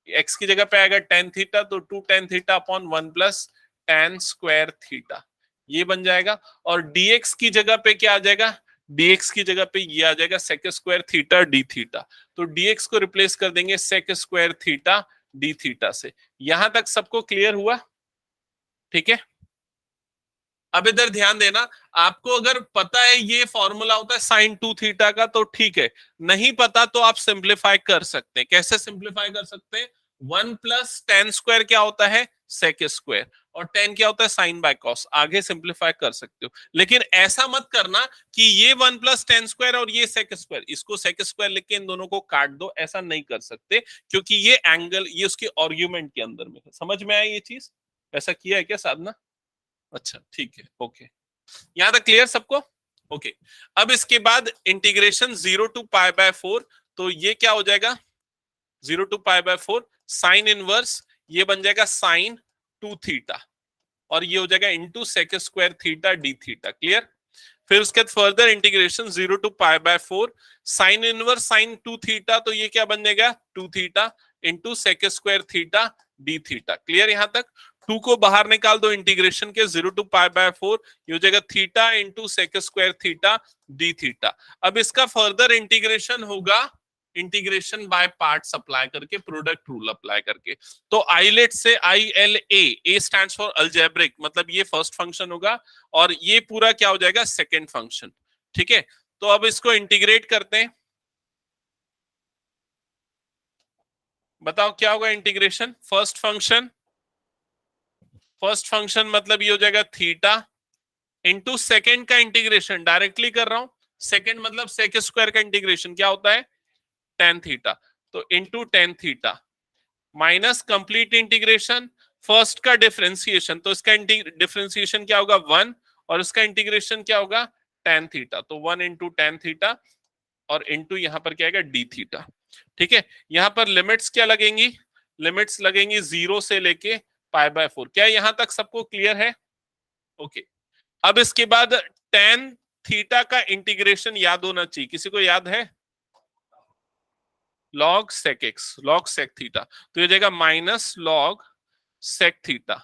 x की जगह पे आएगा tan थीटा, तो 2 tan theta upon 1 plus tan square theta, ये बन जाएगा। और dx की जगह पे क्या आ जाएगा, dx की जगह पे ये आ जाएगा sec square theta d theta, तो dx को रिप्लेस कर देंगे sec square theta d theta से। यहां तक सबको क्लियर हुआ? ठीक है, अब इधर ध्यान देना, आपको अगर पता है ये फॉर्मूला होता है साइन 2 थीटा का तो ठीक है, नहीं पता तो आप सिंप्लीफाई कर सकते हैं। कैसे सिंप्लीफाई कर सकते हैं? 1 प्लस टेन स्क्वायर क्या होता है, सेक स्क्वायर, और टेन क्या होता है, साइन बाय कॉस। आगे सिंप्लीफाई कर सकते हो, लेकिन ऐसा मत करना कि ये 1 प्लस टेन स्क्वायर और ये सेक स्क्वायर, इसको सेक स्क्वायर लिख के इन दोनों को काट दो, ऐसा नहीं कर सकते, क्योंकि ये एंगल ये उसके आर्ग्यूमेंट के अंदर में है। समझ में आया ये चीज? ऐसा किया है क्या साधना? अच्छा ठीक है, ओके, यहां तक क्लियर सबको? ओके, अब इसके बाद इंटीग्रेशन 0 टू पाई बाय 4, तो ये क्या हो जाएगा 0 to pi by 4 sine inverse, ये बन जाएगा साइन 2 थीटा, और ये हो जाएगा into sec square theta d theta. Clear? फिर उसके बाद further integration 0 to pi by 4 sine inverse sine 2 theta, तो ये क्या बन जाएगा 2 theta into sec square theta d theta. Clear? यहां तक 2 को बाहर निकाल दो इंटीग्रेशन के 0 टू पाई बाय 4, ये हो जाएगा theta into sec square theta d theta. अब इसका फर्दर इंटीग्रेशन होगा इंटीग्रेशन बाय पार्ट्स अप्लाई करके, प्रोडक्ट रूल अप्लाई करके। तो आईलेट से ILA, A stands for algebraic, मतलब ये फर्स्ट फंक्शन होगा और ये पूरा क्या हो जाएगा सेकंड फंक्शन। ठीक है, तो अब इसको इंटीग्रेट करते हैं, बताओ क्या होगा इंटीग्रेशन। फर्स्ट फंक्शन मतलब ये हो जाएगा थीटा इंटू सेकेंड का इंटीग्रेशन, डायरेक्टली कर रहा हूं, सेकेंड मतलब सेक स्क्वायर का इंटीग्रेशन क्या होता है टेन थीटा, तो into tan theta minus complete integration first का डिफरेंशिएशन, तो इसका डिफरेंशिएशन क्या होगा 1, और इसका इंटीग्रेशन क्या होगा टेन थीटा, तो 1 इंटू टेन थीटा और इंटू यहां पर क्या आएगा डी थीटा। ठीक है, यहां पर लिमिट्स क्या लगेंगी, लिमिट्स लगेंगी 0 से लेके पाई बाय 4। क्या यहां तक सबको क्लियर है? ओके, अब इसके बाद टेन थीटा का इंटीग्रेशन याद होना चाहिए, किसी को याद है? Log sec x, log sec theta, तो ये जाएगा माइनस लॉग सेक थीटा।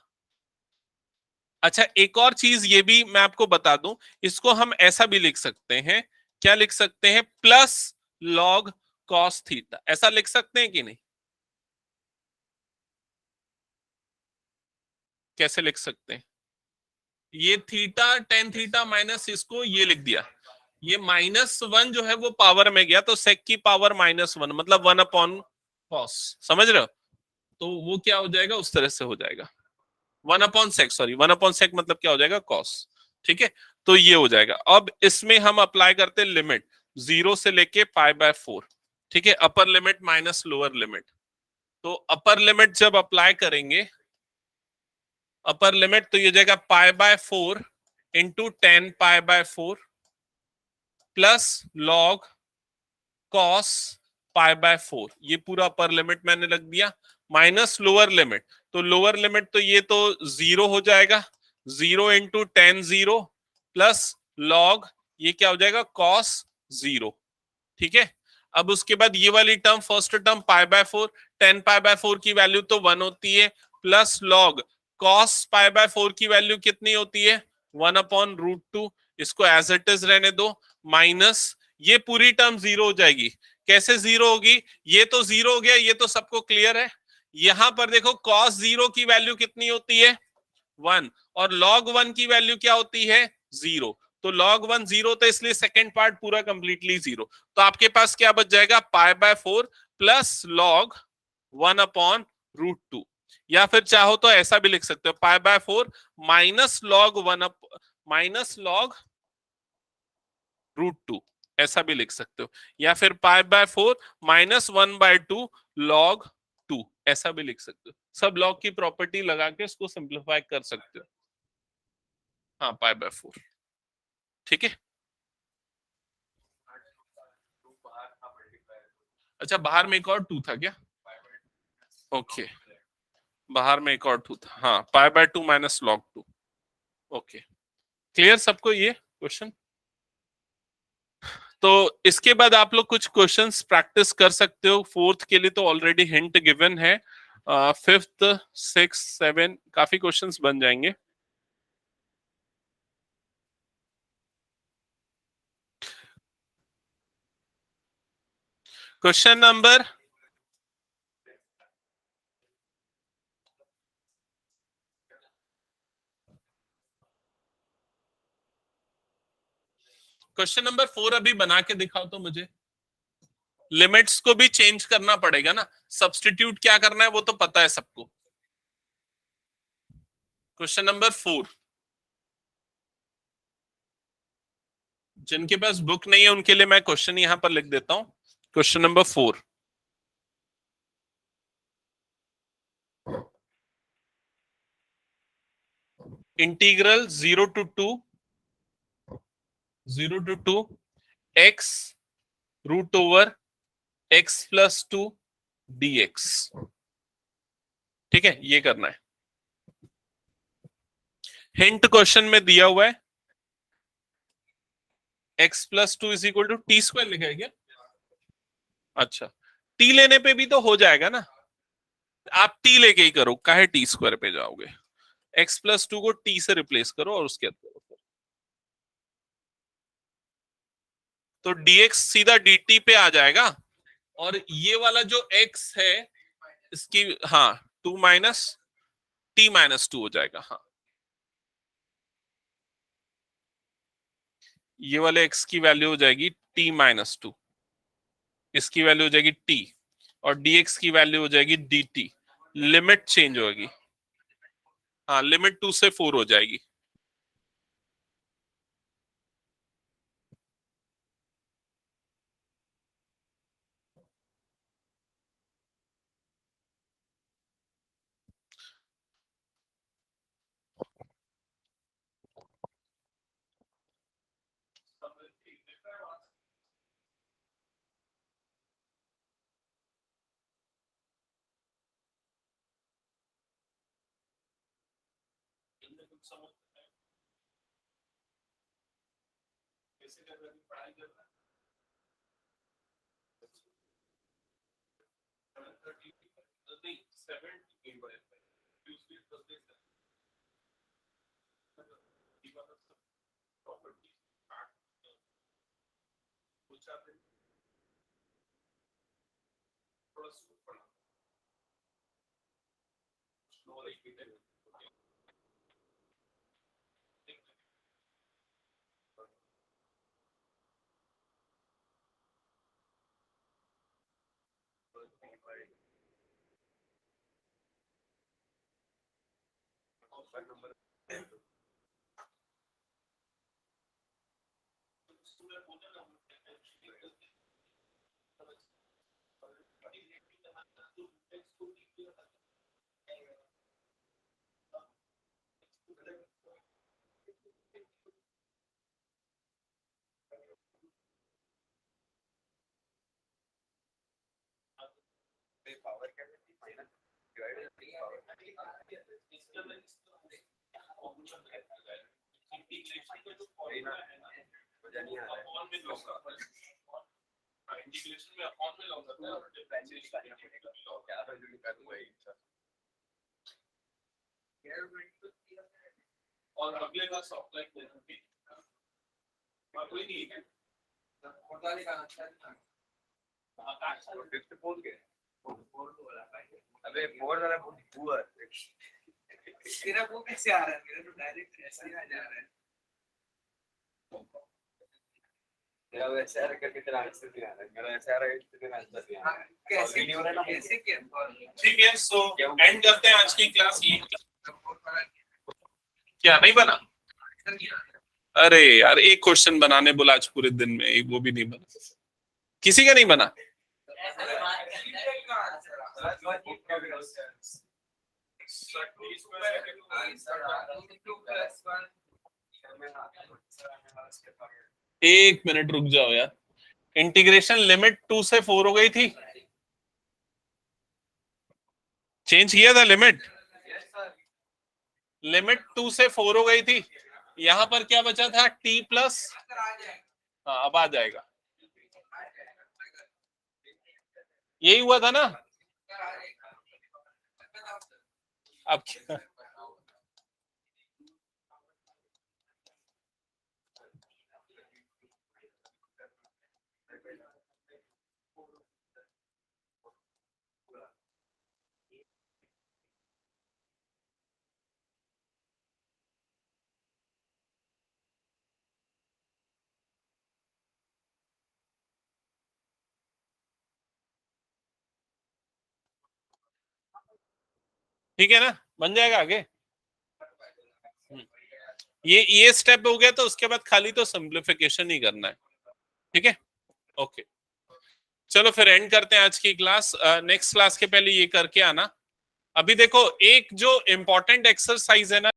अच्छा, एक और चीज ये भी मैं आपको बता दूं, इसको हम ऐसा भी लिख सकते हैं, क्या लिख सकते हैं, प्लस लॉग कॉस थीटा, ऐसा लिख सकते हैं कि नहीं? कैसे लिख सकते हैं? ये थीटा टेन थीटा माइनस इसको ये लिख दिया, ये -1 जो है वो पावर में गया, तो सेक की पावर -1 मतलब 1 अपॉन कॉस, समझ रहे हो? तो वो क्या हो जाएगा उस तरह से हो जाएगा 1 upon sec, sorry 1 upon sec मतलब क्या हो जाएगा कॉस। ठीक है, तो ये हो जाएगा। अब इसमें हम अप्लाई करते हैं लिमिट 0 से लेके पाई बाय 4। ठीक है, अपर लिमिट माइनस लोअर लिमिट, तो अपर लिमिट जब अप्लाई करेंगे, अपर लिमिट तो ये जाएगा pi by 4 into 10 pi by 4 plus log cos pi by 4, ये पूरा अपर लिमिट मैंने लग दिया, माइनस लोअर लिमिट, तो लोअर लिमिट तो ये तो 0 हो जाएगा, 0 इंटू टेन 0 प्लस लॉग ये क्या हो जाएगा कॉस 0। ठीक है, अब उसके बाद ये वाली term, first term pi by 4, 10 pi by 4 की वैल्यू तो 1 होती है, plus log cos pi by 4 की वैल्यू कितनी होती है 1 अपॉन रूट 2, इसको एज इट इज रहने दो, माइनस ये पूरी टर्म 0 हो जाएगी। कैसे 0 होगी, ये तो 0 हो गया, ये तो सबको क्लियर है। यहां पर देखो cos 0 की वैल्यू कितनी होती है 1, और log 1 की वैल्यू क्या होती है 0, तो log 1 0, तो इसलिए सेकेंड पार्ट पूरा कंप्लीटली 0, तो आपके पास क्या बच जाएगा pi by 4 plus log 1 upon root 2, या फिर चाहो तो ऐसा भी लिख सकते हो pi by 4 minus log 1 up minus log root 2, ऐसा भी लिख सकते हो, या फिर pi by 4 minus 1 by 2 log 2, ऐसा भी लिख सकते हो। सब लॉग की प्रॉपर्टी लगा के इसको सिंप्लीफाई कर सकते हो। हाँ, पाई बाय 4। ठीक है, अच्छा बाहर में एक और 2 था क्या? ओके, बाहर में एक और 2 था, हाँ पाई by 2 minus log 2। Okay, clear सबको ये क्वेश्चन? तो इसके बाद आप लोग कुछ क्वेश्चंस प्रैक्टिस कर सकते हो। फोर्थ के लिए तो ऑलरेडी हिंट गिवन है, फिफ्थ, सिक्स, सेवन काफी क्वेश्चंस बन जाएंगे। क्वेश्चन नंबर क्वेश्चन नंबर 4 अभी बना के दिखाओ तो मुझे। लिमिट्स को भी चेंज करना पड़ेगा ना, सब्स्टिट्यूट क्या करना है वो तो पता है सबको। क्वेश्चन नंबर 4, जिनके पास बुक नहीं है उनके लिए मैं क्वेश्चन यहां पर लिख देता हूं। Question number 4, integral 0 to 2 x root over x+2 dx। ठीक है, ये करना है। हिंट क्वेश्चन में दिया हुआ है x+2 is equal to t square लिखा है क्या? अच्छा, टी लेने पे भी तो हो जाएगा ना, आप टी लेके ही करो, काहे टी स्क्वायर पे जाओगे। x+2 को टी से रिप्लेस करो और उसके अंदर तो dx सीधा dt पे आ जाएगा, और ये वाला जो x है इसकी, हाँ 2 माइनस t-2 हो जाएगा। हाँ, ये वाले x की वैल्यू हो जाएगी t-2, इसकी वैल्यू हो जाएगी t, और dx की वैल्यू हो जाएगी dt। लिमिट चेंज होगी, हाँ लिमिट 2 से 4 हो जाएगी। और अगले का सॉफ्टलाइन कोई नहीं है अबे बोर्ड वाला पुअर तेरा वो कैसे आ रहा है, मेरा तो डायरेक्ट ऐसे ही आ जा रहा है। तेरा वैसे आ रहा है, कितना आंसर दिया है, मेरा ऐसा आ रहा है कितना आंसर दिया है। कैसे वीडियो ना कैसे क्या, ठीक है। सो एंड करते हैं आज की क्लास। ये क्या नहीं बना? अरे यार, एक क्वेश्चन बनाने बोला आज पूरे दिन में, एक वो भी नहीं बना, किसी का नहीं बना। एक मिनट रुक जाओ यार, इंटीग्रेशन लिमिट 2 से 4 हो गई थी, चेंज किया था लिमिट, लिमिट 2 से 4 हो गई थी। यहां पर क्या बचा था, t प्लस, हाँ अब आ जाएगा, यही हुआ था ना? अब क्या? ठीक है ना, बन जाएगा आगे। ये स्टेप हो गया, तो उसके बाद खाली तो सिंप्लीफिकेशन ही करना है। ठीक है, ओके। चलो फिर एंड करते हैं आज की क्लास। नेक्स्ट क्लास के पहले ये करके आना। अभी देखो, एक जो इम्पोर्टेंट एक्सरसाइज है ना,